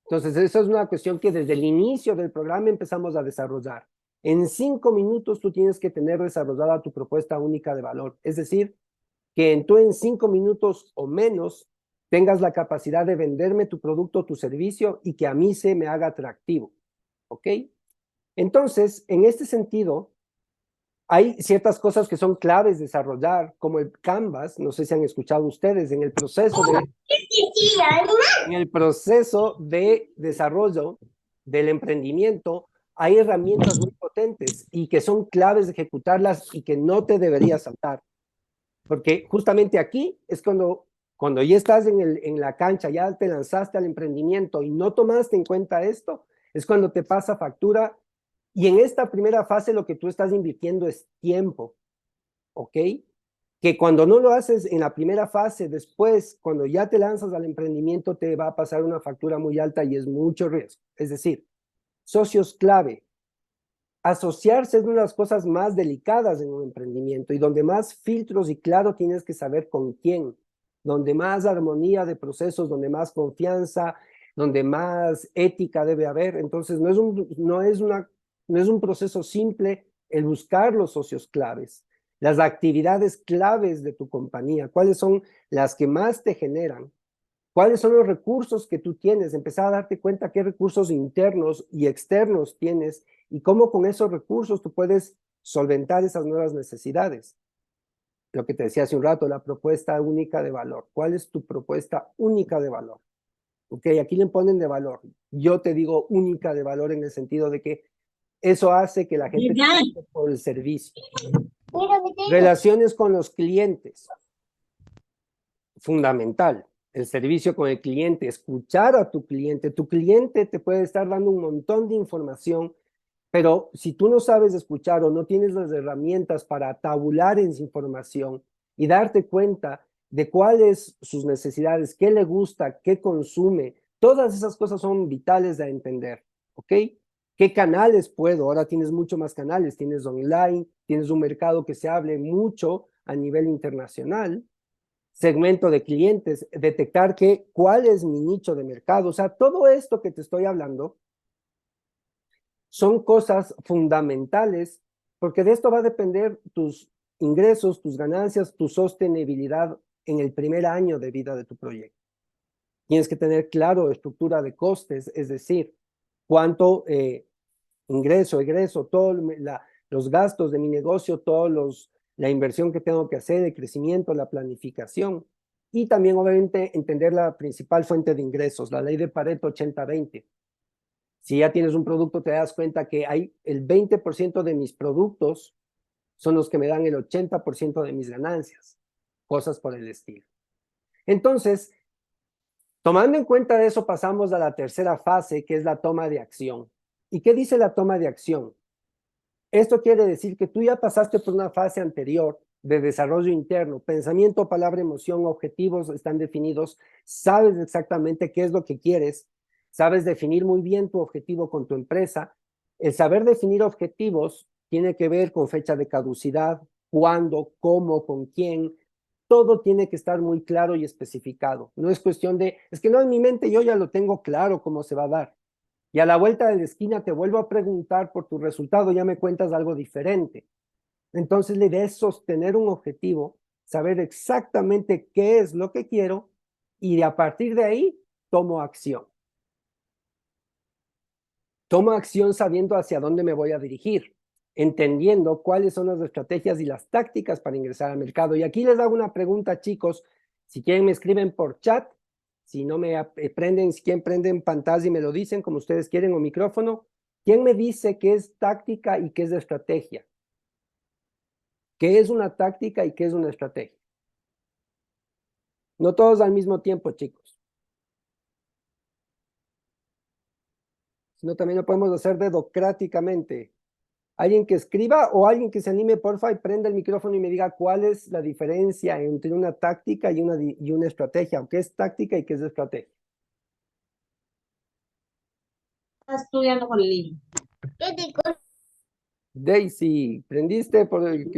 Entonces, eso es una cuestión que desde el inicio del programa empezamos a desarrollar. En 5 minutos tú tienes que tener desarrollada tu propuesta única de valor. Es decir, que tú en 5 minutos o menos tengas la capacidad de venderme tu producto o tu servicio y que a mí se me haga atractivo, ¿ok? Entonces, en este sentido, hay ciertas cosas que son claves desarrollar, como el Canvas, no sé si han escuchado ustedes, en el proceso de desarrollo del emprendimiento, hay herramientas muy potentes y que son claves de ejecutarlas y que no te deberías saltar. Porque justamente aquí es cuando ya estás en la cancha, ya te lanzaste al emprendimiento y no tomaste en cuenta esto, es cuando te pasa factura. Y en esta primera fase lo que tú estás invirtiendo es tiempo, ¿ok? Que cuando no lo haces en la primera fase, después, cuando ya te lanzas al emprendimiento, te va a pasar una factura muy alta y es mucho riesgo. Es decir, socios clave. Asociarse es una de las cosas más delicadas en un emprendimiento y donde más filtros y claro tienes que saber con quién, donde más armonía de procesos, donde más confianza, donde más ética debe haber. Entonces, no es un proceso simple el buscar los socios claves, las actividades claves de tu compañía, cuáles son las que más te generan. ¿Cuáles son los recursos que tú tienes? Empezar a darte cuenta qué recursos internos y externos tienes y cómo con esos recursos tú puedes solventar esas nuevas necesidades. Lo que te decía hace un rato, la propuesta única de valor. ¿Cuál es tu propuesta única de valor? Ok, aquí le ponen de valor. Yo te digo única de valor en el sentido de que eso hace que la gente te pague por el servicio. Relaciones con los clientes. Fundamental. El servicio con el cliente, escuchar a tu cliente. Tu cliente te puede estar dando un montón de información Pero si tú no sabes escuchar o no tienes las herramientas para tabular esa información y darte cuenta de cuáles sus necesidades, qué le gusta, qué consume, todas esas cosas son vitales de entender, ¿ok? ¿Qué canales puedo? Ahora tienes mucho más canales, tienes online, tienes un mercado que se hable mucho a nivel internacional, segmento de clientes, detectar cuál es mi nicho de mercado, o sea, todo esto que te estoy hablando son cosas fundamentales porque de esto va a depender tus ingresos, tus ganancias, tu sostenibilidad en el primer año de vida de tu proyecto. Tienes que tener claro estructura de costes, es decir, cuánto ingreso, egreso, todos los gastos de mi negocio, la inversión que tengo que hacer, el crecimiento, la planificación. Y también, obviamente, entender la principal fuente de ingresos, la ley de Pareto 80-20. Si ya tienes un producto, te das cuenta que hay el 20% de mis productos son los que me dan el 80% de mis ganancias, cosas por el estilo. Entonces, tomando en cuenta de eso, pasamos a la tercera fase, que es la toma de acción. ¿Y qué dice la toma de acción? Esto quiere decir que tú ya pasaste por una fase anterior de desarrollo interno, pensamiento, palabra, emoción, objetivos están definidos, sabes exactamente qué es lo que quieres, sabes definir muy bien tu objetivo con tu empresa. El saber definir objetivos tiene que ver con fecha de caducidad, cuándo, cómo, con quién. Todo tiene que estar muy claro y especificado. No es cuestión de, es que no, en mi mente yo ya lo tengo claro cómo se va a dar. Y a la vuelta de la esquina te vuelvo a preguntar por tu resultado, ya me cuentas algo diferente. Entonces la idea es sostener un objetivo, saber exactamente qué es lo que quiero y a partir de ahí tomo acción. Tomo acción sabiendo hacia dónde me voy a dirigir, entendiendo cuáles son las estrategias y las tácticas para ingresar al mercado. Y aquí les hago una pregunta, chicos. Si quieren me escriben por chat, si no me prenden, si quieren prenden pantalla y me lo dicen como ustedes quieren o micrófono. ¿Quién me dice qué es táctica y qué es estrategia? ¿Qué es una táctica y qué es una estrategia? No todos al mismo tiempo, chicos. Sino también lo podemos hacer dedocráticamente. Alguien que escriba o alguien que se anime, porfa, y prenda el micrófono y me diga cuál es la diferencia entre una táctica y una estrategia, o qué es táctica y qué es estrategia. Está estudiando con el niño. Daisy, ¿prendiste por el...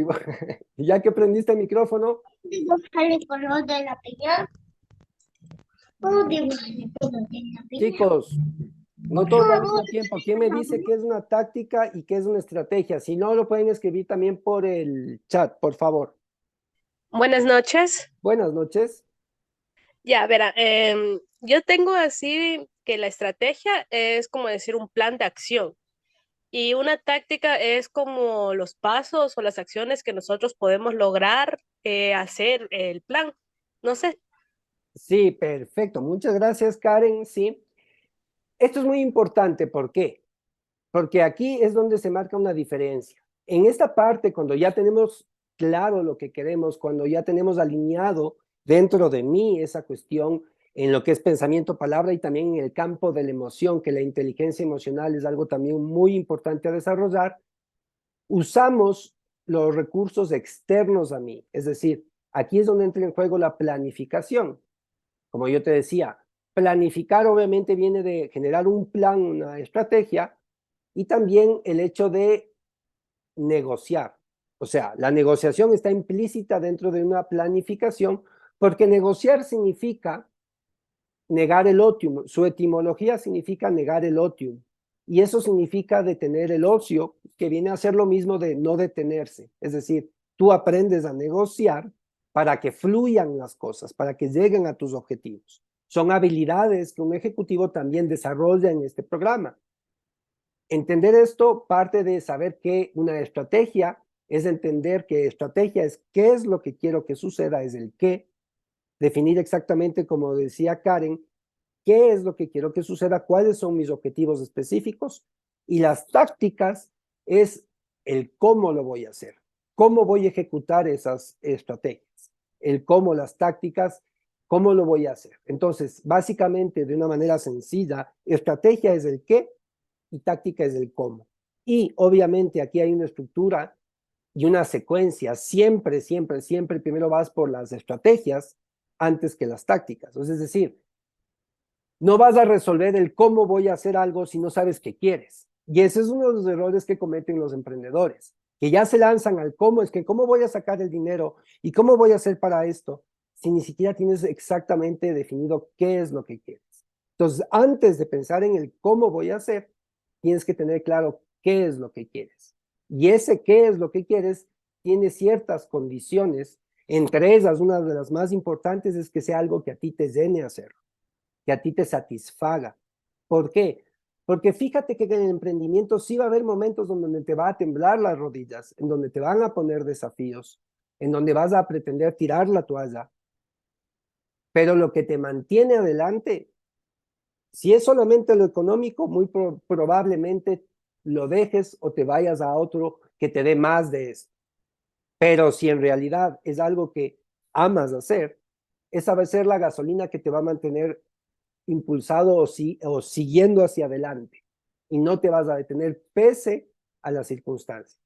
ya que prendiste el micrófono? Chicos, no todos al mismo tiempo. ¿Quién me dice qué es una táctica y qué es una estrategia? Si no, lo pueden escribir también por el chat, por favor. Buenas noches. Buenas noches. Ya, verá, yo tengo así que la estrategia es como decir un plan de acción y una táctica es como los pasos o las acciones que nosotros podemos lograr hacer el plan. No sé. Sí, perfecto. Muchas gracias, Karen. Sí. Esto es muy importante. ¿Por qué? Porque aquí es donde se marca una diferencia. En esta parte, cuando ya tenemos claro lo que queremos, cuando ya tenemos alineado dentro de mí esa cuestión en lo que es pensamiento, palabra y también en el campo de la emoción, que la inteligencia emocional es algo también muy importante a desarrollar, usamos los recursos externos a mí. Es decir, aquí es donde entra en juego la planificación. Como yo te decía, planificar obviamente viene de generar un plan, una estrategia, y también el hecho de negociar. O sea, la negociación está implícita dentro de una planificación porque negociar significa negar el otium. Su etimología significa negar el otium. Y eso significa detener el ocio, que viene a ser lo mismo de no detenerse. Es decir, tú aprendes a negociar para que fluyan las cosas, para que lleguen a tus objetivos. Son habilidades que un ejecutivo también desarrolla en este programa. Entender esto parte de saber que una estrategia es entender que estrategia es qué es lo que quiero que suceda, es el qué, definir exactamente, como decía Karen, qué es lo que quiero que suceda, cuáles son mis objetivos específicos, y las tácticas es el cómo lo voy a hacer, cómo voy a ejecutar esas estrategias, el cómo, las tácticas, cómo lo voy a hacer. Entonces, básicamente, de una manera sencilla, estrategia es el qué y táctica es el cómo. Y obviamente aquí hay una estructura y una secuencia. Siempre, siempre, siempre primero vas por las estrategias antes que las tácticas. Es decir, no vas a resolver el cómo voy a hacer algo si no sabes qué quieres. Y ese es uno de los errores que cometen los emprendedores, que ya se lanzan al cómo, es que cómo voy a sacar el dinero y cómo voy a hacer para esto, si ni siquiera tienes exactamente definido qué es lo que quieres. Entonces, antes de pensar en el cómo voy a hacer, tienes que tener claro qué es lo que quieres. Y ese qué es lo que quieres tiene ciertas condiciones. Entre esas, una de las más importantes es que sea algo que a ti te llene a hacer, que a ti te satisfaga. ¿Por qué? Porque fíjate que en el emprendimiento sí va a haber momentos donde te va a temblar las rodillas, en donde te van a poner desafíos, en donde vas a pretender tirar la toalla. Pero lo que te mantiene adelante, si es solamente lo económico, muy probablemente lo dejes o te vayas a otro que te dé más de eso. Pero si en realidad es algo que amas hacer, esa va a ser la gasolina que te va a mantener impulsado o siguiendo hacia adelante y no te vas a detener pese a las circunstancias.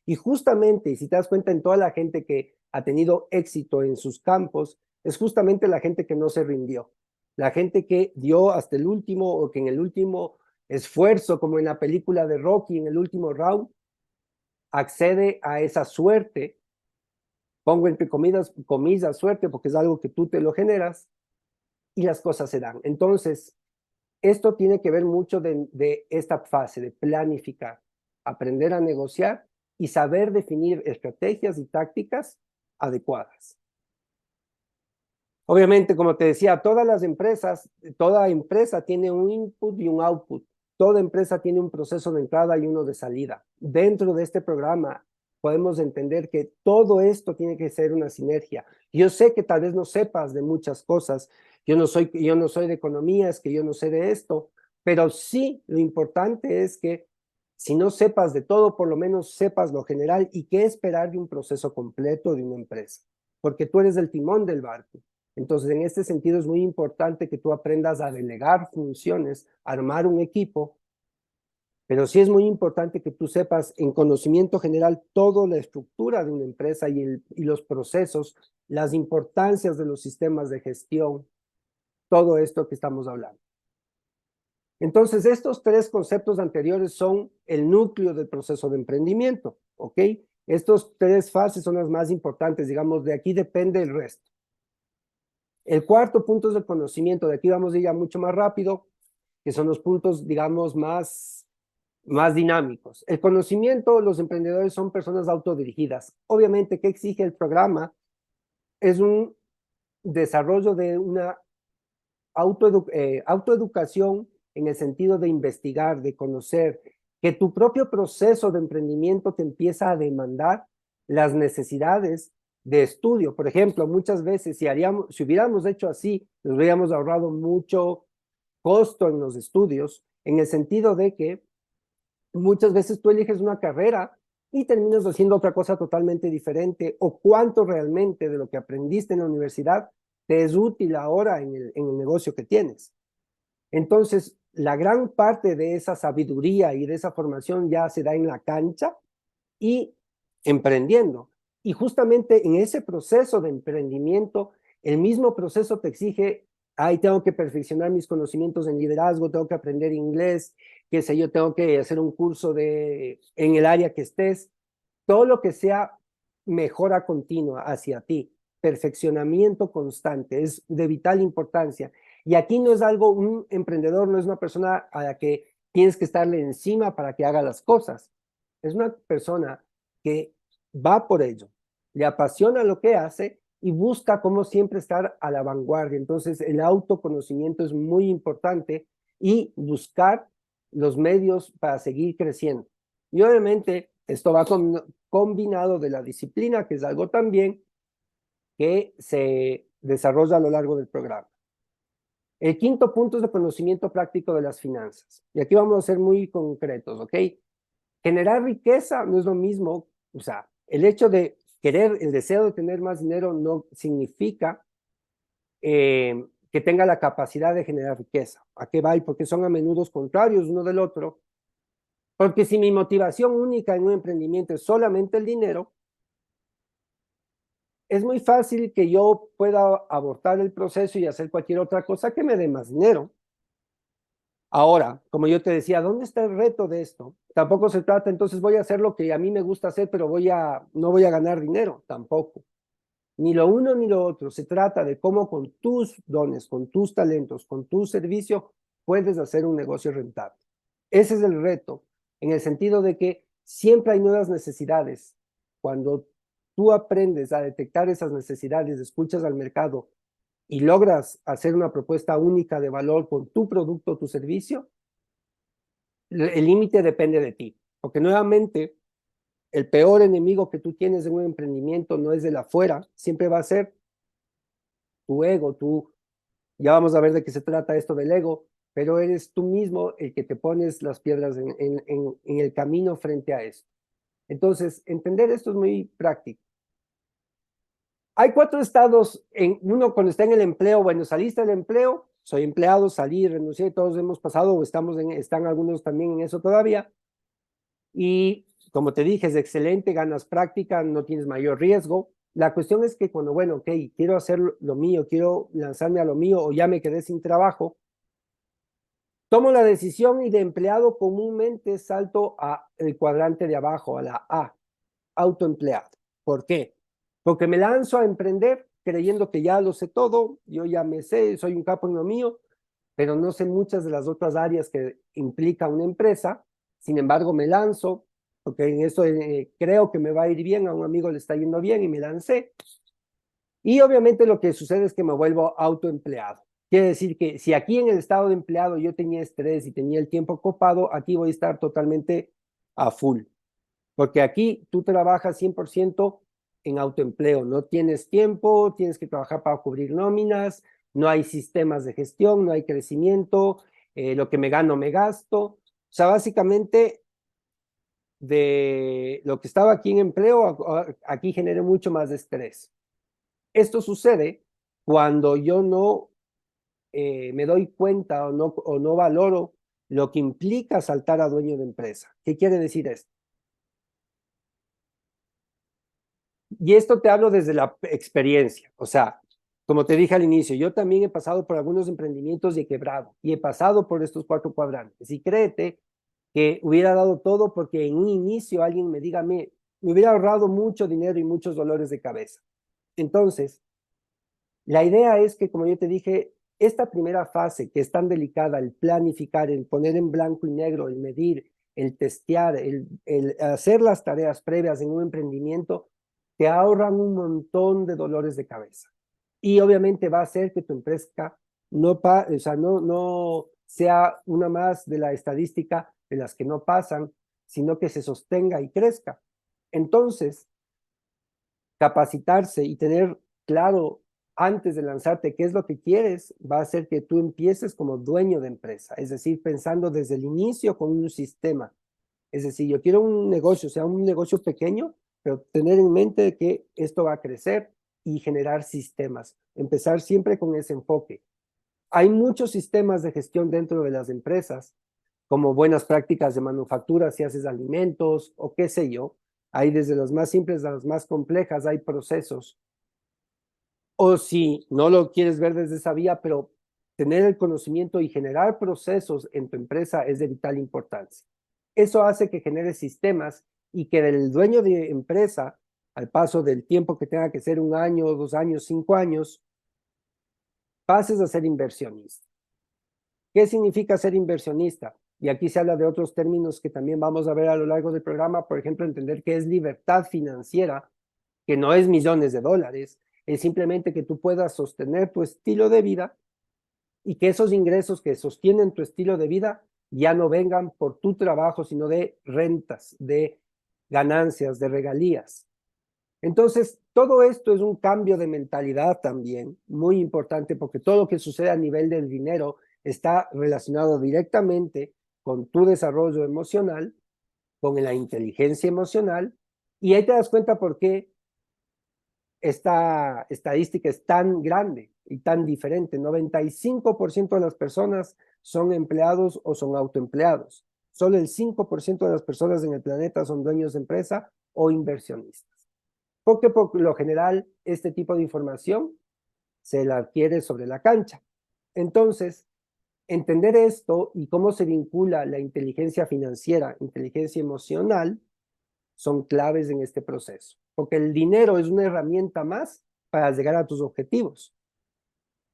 Y justamente, y si te das cuenta en toda la gente que ha tenido éxito en sus campos, es justamente la gente que no se rindió, la gente que dio hasta el último o que en el último esfuerzo, como en la película de Rocky, en el último round, accede a esa suerte, pongo entre comillas suerte porque es algo que tú te lo generas y las cosas se dan. Entonces, esto tiene que ver mucho de esta fase de planificar, aprender a negociar y saber definir estrategias y tácticas adecuadas. Obviamente, como te decía, todas las empresas, toda empresa tiene un input y un output. Toda empresa tiene un proceso de entrada y uno de salida. Dentro de este programa podemos entender que todo esto tiene que ser una sinergia. Yo sé que tal vez no sepas de muchas cosas. Yo no soy de economía, es que yo no sé de esto, pero sí lo importante es que si no sepas de todo, por lo menos sepas lo general y qué esperar de un proceso completo de una empresa, porque tú eres el timón del barco. Entonces, en este sentido es muy importante que tú aprendas a delegar funciones, armar un equipo, pero sí es muy importante que tú sepas en conocimiento general toda la estructura de una empresa y los procesos, las importancias de los sistemas de gestión, todo esto que estamos hablando. Entonces, estos tres conceptos anteriores son el núcleo del proceso de emprendimiento, ¿ok? Estos tres fases son las más importantes, digamos, de aquí depende el resto. El cuarto punto es el conocimiento. De aquí vamos a ir ya mucho más rápido, que son los puntos, digamos, más dinámicos. El conocimiento, los emprendedores son personas autodirigidas. Obviamente, ¿qué exige el programa? Es un desarrollo de una autoeducación en el sentido de investigar, de conocer, que tu propio proceso de emprendimiento te empieza a demandar las necesidades de estudio. Por ejemplo, muchas veces si hubiéramos hecho así, nos hubiéramos ahorrado mucho costo en los estudios, en el sentido de que muchas veces tú eliges una carrera y terminas haciendo otra cosa totalmente diferente, o cuánto realmente de lo que aprendiste en la universidad te es útil ahora en el negocio que tienes. Entonces, la gran parte de esa sabiduría y de esa formación ya se da en la cancha y emprendiendo. Y justamente en ese proceso de emprendimiento, el mismo proceso te exige, ay, tengo que perfeccionar mis conocimientos en liderazgo, tengo que aprender inglés, qué sé yo, tengo que hacer un curso en el área que estés, todo lo que sea mejora continua hacia ti, perfeccionamiento constante, es de vital importancia. Y aquí no es algo, un emprendedor no es una persona a la que tienes que estarle encima para que haga las cosas. Es una persona que va por ello, le apasiona lo que hace y busca cómo siempre estar a la vanguardia. Entonces, el autoconocimiento es muy importante y buscar los medios para seguir creciendo. Y obviamente esto va combinado de la disciplina, que es algo también que se desarrolla a lo largo del programa. El quinto punto es el conocimiento práctico de las finanzas. Y aquí vamos a ser muy concretos, ¿ok? Generar riqueza no es lo mismo, o sea, el hecho de querer, el deseo de tener más dinero no significa que tenga la capacidad de generar riqueza. ¿A qué va? Y porque son a menudo contrarios uno del otro. Porque si mi motivación única en un emprendimiento es solamente el dinero, es muy fácil que yo pueda abortar el proceso y hacer cualquier otra cosa que me dé más dinero. Ahora, como yo te decía, ¿dónde está el reto de esto? Tampoco se trata, entonces voy a hacer lo que a mí me gusta hacer, pero no voy a ganar dinero, tampoco. Ni lo uno ni lo otro. Se trata de cómo con tus dones, con tus talentos, con tu servicio, puedes hacer un negocio rentable. Ese es el reto, en el sentido de que siempre hay nuevas necesidades. Cuando tú aprendes a detectar esas necesidades, escuchas al mercado y logras hacer una propuesta única de valor con tu producto o tu servicio, el límite depende de ti. Porque nuevamente, el peor enemigo que tú tienes en un emprendimiento no es del afuera, siempre va a ser tu ego, ya vamos a ver de qué se trata esto del ego, pero eres tú mismo el que te pones las piedras en el camino frente a eso. Entonces, entender esto es muy práctico. Hay 4 estados, uno cuando está en el empleo, bueno, saliste del empleo, soy empleado, salí, renuncié, todos hemos pasado o están algunos también en eso todavía. Y como te dije, es excelente, ganas práctica, no tienes mayor riesgo. La cuestión es que cuando, bueno, ok, quiero hacer lo mío, quiero lanzarme a lo mío o ya me quedé sin trabajo, tomo la decisión y de empleado comúnmente salto al cuadrante de abajo, a la A, autoempleado. ¿Por qué? Porque me lanzo a emprender creyendo que ya lo sé todo, yo ya me sé, soy un capo en lo mío, pero no sé muchas de las otras áreas que implica una empresa. Sin embargo, me lanzo, porque en esto creo que me va a ir bien, a un amigo le está yendo bien y me lancé. Y obviamente lo que sucede es que me vuelvo autoempleado. Quiere decir que si aquí en el estado de empleado yo tenía estrés y tenía el tiempo copado, aquí voy a estar totalmente a full. Porque aquí tú trabajas 100% en autoempleo, no tienes tiempo, tienes que trabajar para cubrir nóminas, no hay sistemas de gestión, no hay crecimiento, lo que me gano me gasto. O sea, básicamente de lo que estaba aquí en empleo, aquí generé mucho más estrés. Esto sucede cuando yo no me doy cuenta o no valoro lo que implica saltar a dueño de empresa. ¿Qué quiere decir esto? Y esto te hablo desde la experiencia, o sea, como te dije al inicio, yo también he pasado por algunos emprendimientos y he quebrado, y he pasado por estos 4 cuadrantes, y créete que hubiera dado todo porque en un inicio alguien me diga, me hubiera ahorrado mucho dinero y muchos dolores de cabeza. Entonces, la idea es que, como yo te dije, esta primera fase que es tan delicada, el planificar, el poner en blanco y negro, el medir, el testear, el hacer las tareas previas en un emprendimiento, te ahorran un montón de dolores de cabeza. Y obviamente va a hacer que tu empresa no sea una más de la estadística de las que no pasan, sino que se sostenga y crezca. Entonces, capacitarse y tener claro antes de lanzarte qué es lo que quieres, va a hacer que tú empieces como dueño de empresa, es decir, pensando desde el inicio con un sistema. Es decir, yo quiero un negocio, sea un negocio pequeño, pero tener en mente que esto va a crecer y generar sistemas. Empezar siempre con ese enfoque. Hay muchos sistemas de gestión dentro de las empresas, como buenas prácticas de manufactura, si haces alimentos o qué sé yo. Hay desde las más simples a las más complejas, hay procesos. O si no lo quieres ver desde esa vía, pero tener el conocimiento y generar procesos en tu empresa es de vital importancia. Eso hace que genere sistemas y que el dueño de empresa, al paso del tiempo que tenga que ser 1 año, 2 años, 5 años, pases a ser inversionista. ¿Qué significa ser inversionista? Y aquí se habla de otros términos que también vamos a ver a lo largo del programa, por ejemplo, entender qué es libertad financiera, que no es millones de dólares, es simplemente que tú puedas sostener tu estilo de vida y que esos ingresos que sostienen tu estilo de vida ya no vengan por tu trabajo, sino de rentas, de ganancias, de regalías. Entonces, todo esto es un cambio de mentalidad también, muy importante, porque todo lo que sucede a nivel del dinero está relacionado directamente con tu desarrollo emocional, con la inteligencia emocional, y ahí te das cuenta por qué esta estadística es tan grande y tan diferente. 95% de las personas son empleados o son autoempleados. Solo el 5% de las personas en el planeta son dueños de empresa o inversionistas. Porque por lo general, este tipo de información se la adquiere sobre la cancha. Entonces, entender esto y cómo se vincula la inteligencia financiera, inteligencia emocional, son claves en este proceso. Porque el dinero es una herramienta más para llegar a tus objetivos.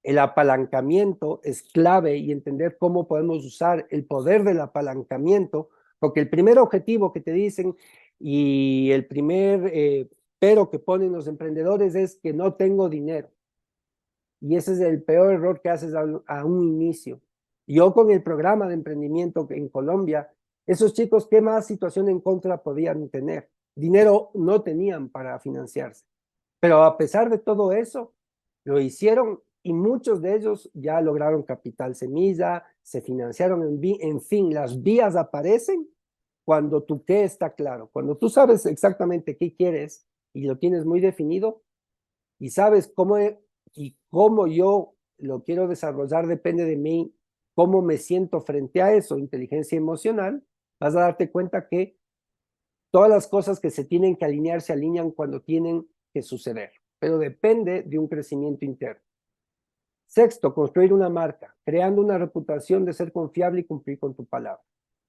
El apalancamiento es clave y entender cómo podemos usar el poder del apalancamiento, porque el primer objetivo que te dicen y el primer pero que ponen los emprendedores es que no tengo dinero. Y ese es el peor error que haces a un inicio. Yo con el programa de emprendimiento en Colombia, esos chicos, ¿qué más situación en contra podían tener? Dinero no tenían para financiarse. Pero a pesar de todo eso, lo hicieron y muchos de ellos ya lograron capital semilla, se financiaron, en fin, las vías aparecen cuando tu qué está claro. Cuando tú sabes exactamente qué quieres y lo tienes muy definido y sabes cómo yo lo quiero desarrollar, depende de mí, cómo me siento frente a eso, inteligencia emocional, vas a darte cuenta que todas las cosas que se tienen que alinear se alinean cuando tienen que suceder, pero depende de un crecimiento interno. Sexto, construir una marca, creando una reputación de ser confiable y cumplir con tu palabra.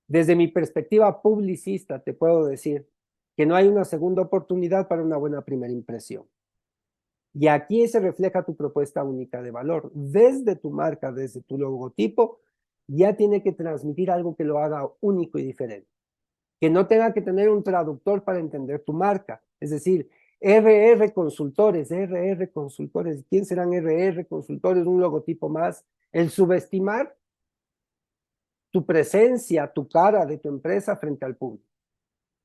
Desde mi perspectiva publicista, te puedo decir que no hay una segunda oportunidad para una buena primera impresión. Y aquí se refleja tu propuesta única de valor. Desde tu marca, desde tu logotipo, ya tiene que transmitir algo que lo haga único y diferente. Que no tenga que tener un traductor para entender tu marca. Es decir, RR Consultores, RR Consultores. ¿Quién serán RR Consultores? Un logotipo más. El subestimar tu presencia, tu cara de tu empresa frente al público.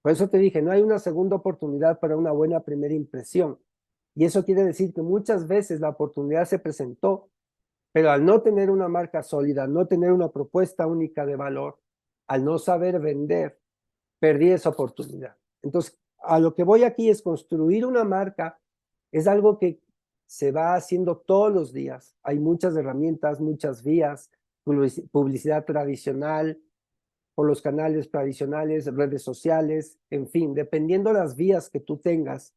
Por eso te dije, no hay una segunda oportunidad para una buena primera impresión. Y eso quiere decir que muchas veces la oportunidad se presentó, pero al no tener una marca sólida, al no tener una propuesta única de valor, al no saber vender, perdí esa oportunidad. Entonces, a lo que voy aquí es construir una marca, es algo que se va haciendo todos los días. Hay muchas herramientas, muchas vías, publicidad tradicional, por los canales tradicionales, redes sociales, en fin, dependiendo las vías que tú tengas,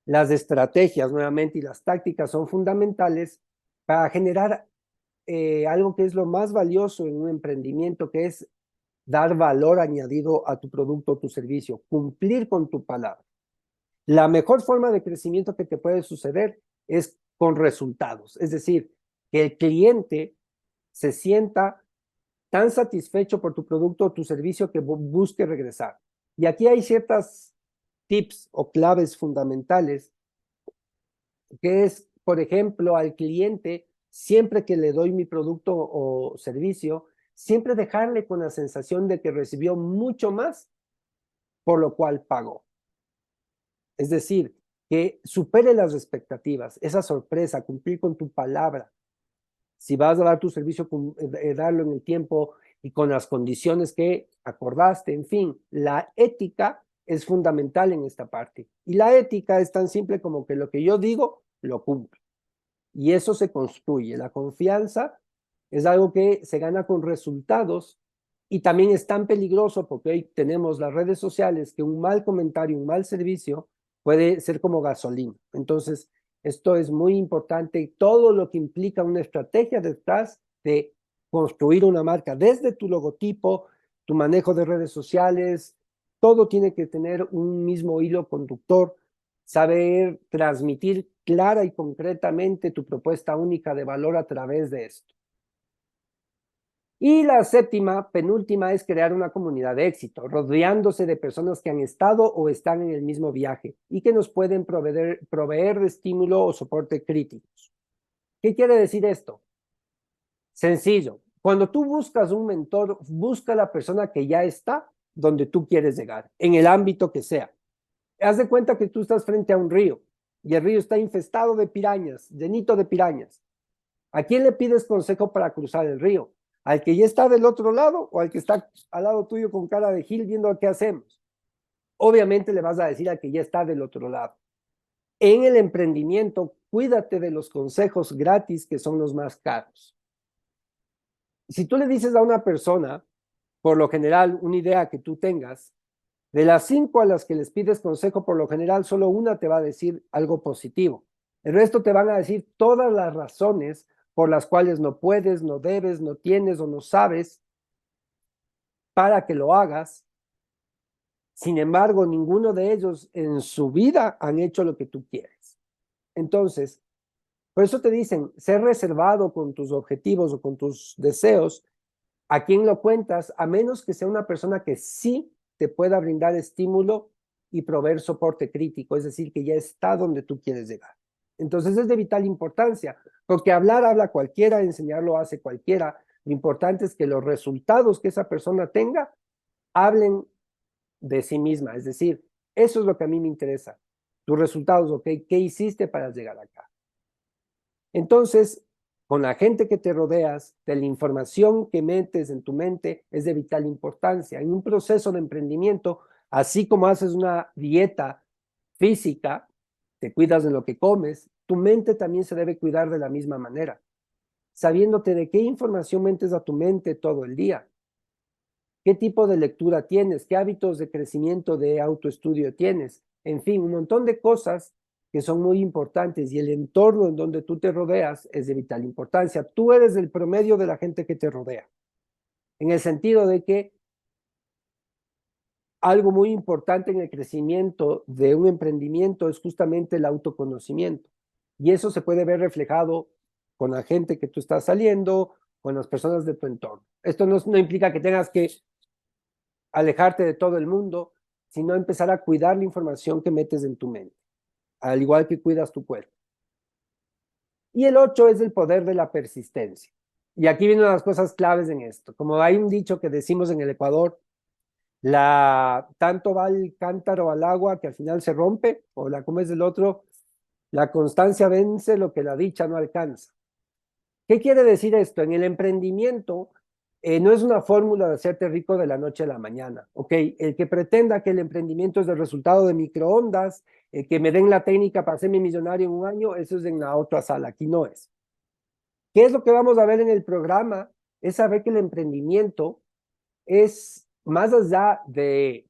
las estrategias nuevamente y las tácticas son fundamentales para generar algo que es lo más valioso en un emprendimiento, que es dar valor añadido a tu producto o tu servicio, cumplir con tu palabra. La mejor forma de crecimiento que te puede suceder es con resultados, es decir, que el cliente se sienta tan satisfecho por tu producto o tu servicio que busque regresar. Y aquí hay ciertas tips o claves fundamentales, que es, por ejemplo, al cliente, siempre que le doy mi producto o servicio, siempre dejarle con la sensación de que recibió mucho más por lo cual pagó. Es decir, que supere las expectativas, esa sorpresa, cumplir con tu palabra. Si vas a dar tu servicio, darlo en el tiempo y con las condiciones que acordaste, en fin, la ética es fundamental en esta parte. Y la ética es tan simple como que lo que yo digo, lo cumplo. Y eso se construye. La confianza es algo que se gana con resultados y también es tan peligroso porque hoy tenemos las redes sociales que un mal comentario, un mal servicio puede ser como gasolina. Entonces, esto es muy importante, todo lo que implica una estrategia detrás de construir una marca, desde tu logotipo, tu manejo de redes sociales, todo tiene que tener un mismo hilo conductor, saber transmitir clara y concretamente tu propuesta única de valor a través de esto. Y la séptima, penúltima, es crear una comunidad de éxito, rodeándose de personas que han estado o están en el mismo viaje y que nos pueden proveer de estímulo o soporte críticos. ¿Qué quiere decir esto? Sencillo. Cuando tú buscas un mentor, busca la persona que ya está donde tú quieres llegar, en el ámbito que sea. Haz de cuenta que tú estás frente a un río y el río está infestado de pirañas, llenito de pirañas. ¿A quién le pides consejo para cruzar el río? ¿Al que ya está del otro lado o al que está al lado tuyo con cara de gil viendo qué hacemos? Obviamente le vas a decir al que ya está del otro lado. En el emprendimiento, cuídate de los consejos gratis que son los más caros. Si tú le dices a una persona por lo general, una idea que tú tengas, de las 5 a las que les pides consejo, por lo general, solo una te va a decir algo positivo. El resto te van a decir todas las razones por las cuales no puedes, no debes, no tienes o no sabes para que lo hagas. Sin embargo, ninguno de ellos en su vida han hecho lo que tú quieres. Entonces, por eso te dicen, ser reservado con tus objetivos o con tus deseos. ¿A quién lo cuentas? A menos que sea una persona que sí te pueda brindar estímulo y proveer soporte crítico, es decir, que ya está donde tú quieres llegar. Entonces es de vital importancia, porque habla cualquiera, enseñarlo hace cualquiera. Lo importante es que los resultados que esa persona tenga hablen de sí misma, es decir, eso es lo que a mí me interesa. Tus resultados, ¿ok? ¿Qué hiciste para llegar acá? Entonces, con la gente que te rodeas, de la información que metes en tu mente, es de vital importancia. En un proceso de emprendimiento, así como haces una dieta física, te cuidas de lo que comes, tu mente también se debe cuidar de la misma manera, sabiéndote de qué información metes a tu mente todo el día, qué tipo de lectura tienes, qué hábitos de crecimiento de autoestudio tienes, en fin, un montón de cosas que son muy importantes y el entorno en donde tú te rodeas es de vital importancia. Tú eres el promedio de la gente que te rodea, en el sentido de que algo muy importante en el crecimiento de un emprendimiento es justamente el autoconocimiento. Y eso se puede ver reflejado con la gente que tú estás saliendo, con las personas de tu entorno. Esto no implica que tengas que alejarte de todo el mundo, sino empezar a cuidar la información que metes en tu mente, al igual que cuidas tu cuerpo. Y el 8 es el poder de la persistencia. Y aquí vienen las cosas claves en esto. Como hay un dicho que decimos en el Ecuador, tanto va el cántaro al agua que al final se rompe, o ¿cómo es el otro? La constancia vence lo que la dicha no alcanza. ¿Qué quiere decir esto? En el emprendimiento no es una fórmula de hacerte rico de la noche a la mañana, ¿ok? El que pretenda que el emprendimiento es el resultado de microondas, que me den la técnica para hacerme millonario en un año, eso es en la otra sala, aquí no es. ¿Qué es lo que vamos a ver en el programa? Es saber que el emprendimiento es más allá de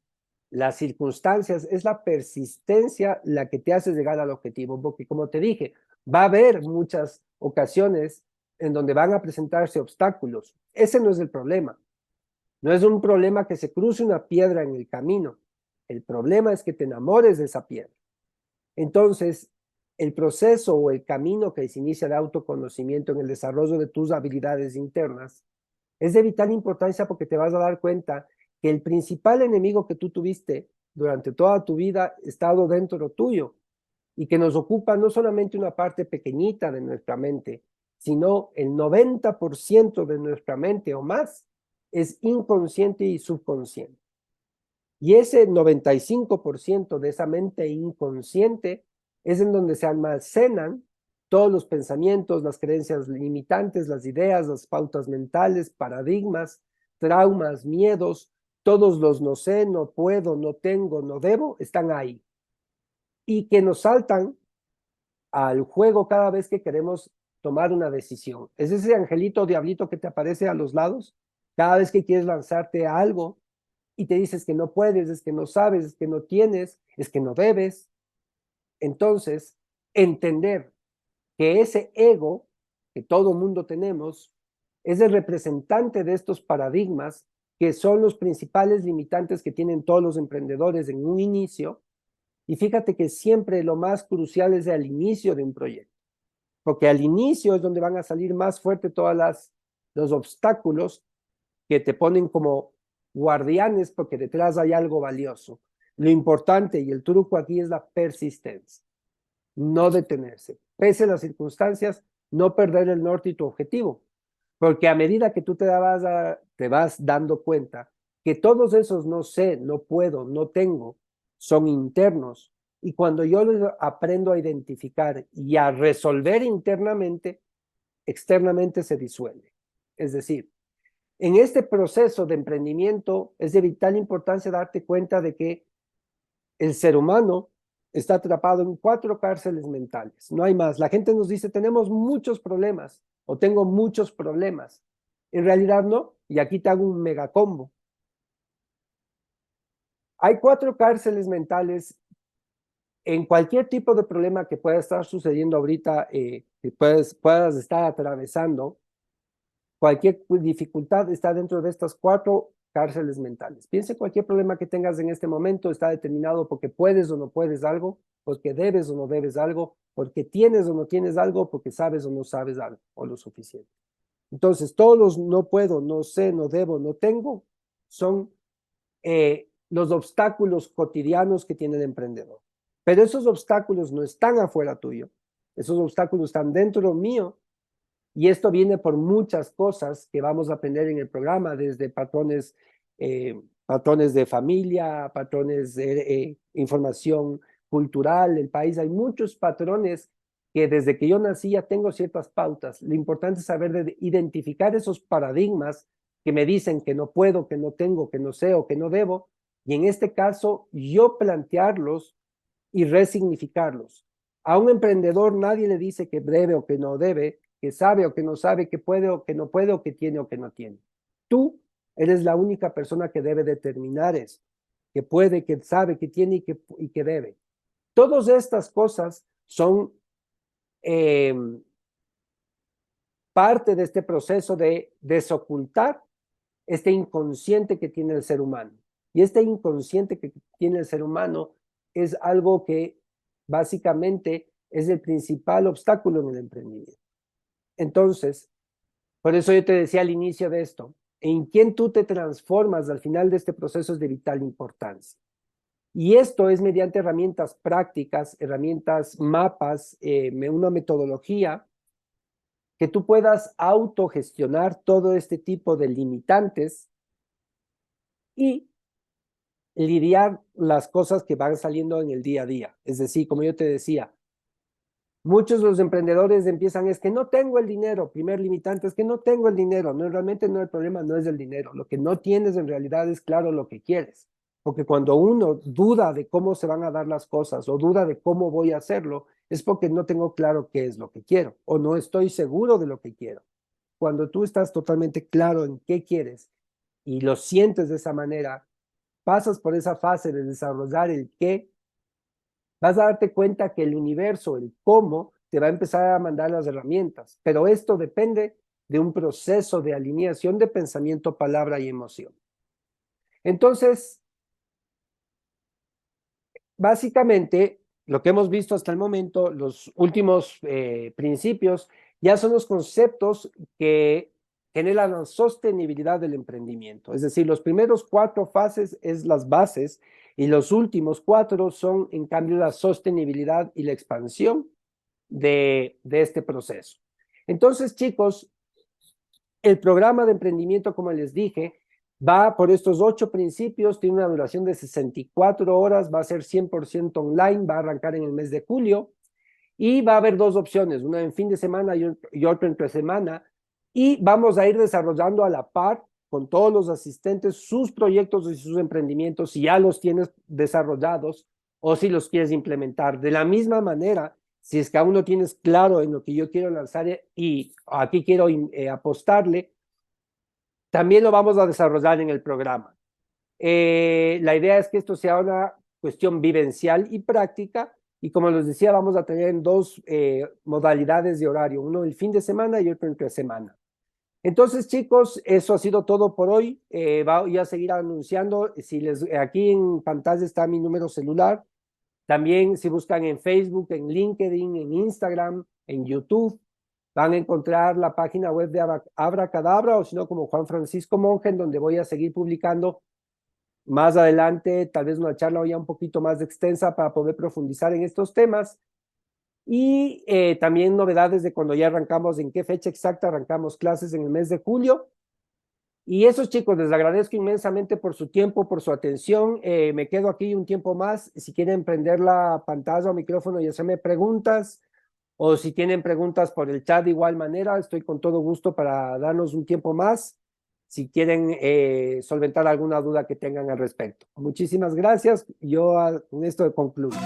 las circunstancias, es la persistencia la que te hace llegar al objetivo, porque como te dije, va a haber muchas ocasiones en donde van a presentarse obstáculos. Ese no es el problema. No es un problema que se cruce una piedra en el camino. El problema es que te enamores de esa piedra. Entonces, el proceso o el camino que se inicia de autoconocimiento en el desarrollo de tus habilidades internas es de vital importancia porque te vas a dar cuenta que el principal enemigo que tú tuviste durante toda tu vida ha estado dentro tuyo y que nos ocupa no solamente una parte pequeñita de nuestra mente, sino el 90% de nuestra mente o más es inconsciente y subconsciente. Y ese 95% de esa mente inconsciente es en donde se almacenan todos los pensamientos, las creencias limitantes, las ideas, las pautas mentales, paradigmas, traumas, miedos, todos los no sé, no puedo, no tengo, no debo, están ahí. Y que nos saltan al juego cada vez que queremos tomar una decisión. Es ese angelito o diablito que te aparece a los lados cada vez que quieres lanzarte a algo y te dices que no puedes, es que no sabes, es que no tienes, es que no debes. Entonces, entender que ese ego que todo mundo tenemos es el representante de estos paradigmas que son los principales limitantes que tienen todos los emprendedores en un inicio. Y fíjate que siempre lo más crucial es al inicio de un proyecto, porque al inicio es donde van a salir más fuerte todos los obstáculos que te ponen como guardianes porque detrás hay algo valioso. Lo importante y el truco aquí es la persistencia, no detenerse. Pese a las circunstancias, no perder el norte y tu objetivo. Porque a medida que tú te vas dando cuenta que todos esos no sé, no puedo, no tengo, son internos. Y cuando yo los aprendo a identificar y a resolver internamente, externamente se disuelve. Es decir, en este proceso de emprendimiento es de vital importancia darte cuenta de que el ser humano está atrapado en 4 cárceles mentales. No hay más. La gente nos dice, tenemos muchos problemas o tengo muchos problemas. En realidad no. Y aquí te hago un megacombo. Hay 4 cárceles mentales en cualquier tipo de problema que pueda estar sucediendo ahorita, que puedas estar atravesando. Cualquier dificultad está dentro de estas 4 cárceles mentales. Piensa en cualquier problema que tengas en este momento, está determinado porque puedes o no puedes algo, porque debes o no debes algo, porque tienes o no tienes algo, porque sabes o no sabes algo, o lo suficiente. Entonces, todos los no puedo, no sé, no debo, no tengo, son los obstáculos cotidianos que tiene el emprendedor. Pero esos obstáculos no están afuera tuyo, esos obstáculos están dentro mío. Y esto viene por muchas cosas que vamos a aprender en el programa, desde patrones de familia, patrones de información cultural, el país. Hay muchos patrones que desde que yo nací ya tengo ciertas pautas. Lo importante es saber identificar esos paradigmas que me dicen que no puedo, que no tengo, que no sé o que no debo. Y en este caso, yo plantearlos y resignificarlos. A un emprendedor nadie le dice que debe o que no debe, que sabe o que no sabe, que puede o que no puede, o que tiene o que no tiene. Tú eres la única persona que debe determinar eso, que puede, que sabe, que tiene y que debe. Todas estas cosas son parte de este proceso de desocultar este inconsciente que tiene el ser humano. Y este inconsciente que tiene el ser humano es algo que básicamente es el principal obstáculo en el emprendimiento. Entonces, por eso yo te decía al inicio de esto, en quién tú te transformas al final de este proceso es de vital importancia. Y esto es mediante herramientas prácticas, herramientas, mapas, una metodología que tú puedas autogestionar todo este tipo de limitantes y lidiar las cosas que van saliendo en el día a día. Es decir, como yo te decía, muchos de los emprendedores empiezan, es que no tengo el dinero. Primer limitante es que no tengo el dinero. No, realmente no, el problema no es el dinero. Lo que no tienes en realidad es claro lo que quieres. Porque cuando uno duda de cómo se van a dar las cosas o duda de cómo voy a hacerlo, es porque no tengo claro qué es lo que quiero o no estoy seguro de lo que quiero. Cuando tú estás totalmente claro en qué quieres y lo sientes de esa manera, pasas por esa fase de desarrollar el qué, vas a darte cuenta que el universo, el cómo, te va a empezar a mandar las herramientas. Pero esto depende de un proceso de alineación de pensamiento, palabra y emoción. Entonces, básicamente, lo que hemos visto hasta el momento, los últimos principios, ya son los conceptos que generan la sostenibilidad del emprendimiento. Es decir, los primeros 4 fases es las bases y los últimos 4 son, en cambio, la sostenibilidad y la expansión de este proceso. Entonces, chicos, el programa de emprendimiento, como les dije, va por estos 8 principios, tiene una duración de 64 horas, va a ser 100% online, va a arrancar en el mes de julio y va a haber 2 opciones, una en fin de semana y otra entre semana, y vamos a ir desarrollando a la par con todos los asistentes sus proyectos y sus emprendimientos, si ya los tienes desarrollados o si los quieres implementar. De la misma manera, si es que aún no tienes claro en lo que yo quiero lanzar y aquí quiero apostarle, también lo vamos a desarrollar en el programa. La idea es que esto sea una cuestión vivencial y práctica, y como les decía, vamos a tener 2 modalidades de horario, uno el fin de semana y otro entre semana. Entonces, chicos, eso ha sido todo por hoy. Voy a seguir anunciando. Aquí en pantalla está mi número celular. También si buscan en Facebook, en LinkedIn, en Instagram, en YouTube, van a encontrar la página web de Abracadabra, o si no, como Juan Francisco Monge, en donde voy a seguir publicando más adelante, tal vez una charla ya un poquito más extensa para poder profundizar en estos temas. Y también novedades de cuando ya arrancamos, en qué fecha exacta arrancamos clases en el mes de julio. Y esos chicos, les agradezco inmensamente por su tiempo, por su atención. Me quedo aquí un tiempo más. Si quieren prender la pantalla o micrófono y hacerme preguntas, o si tienen preguntas por el chat de igual manera, estoy con todo gusto para darnos un tiempo más, si quieren solventar alguna duda que tengan al respecto. Muchísimas gracias. Yo con esto concluyo.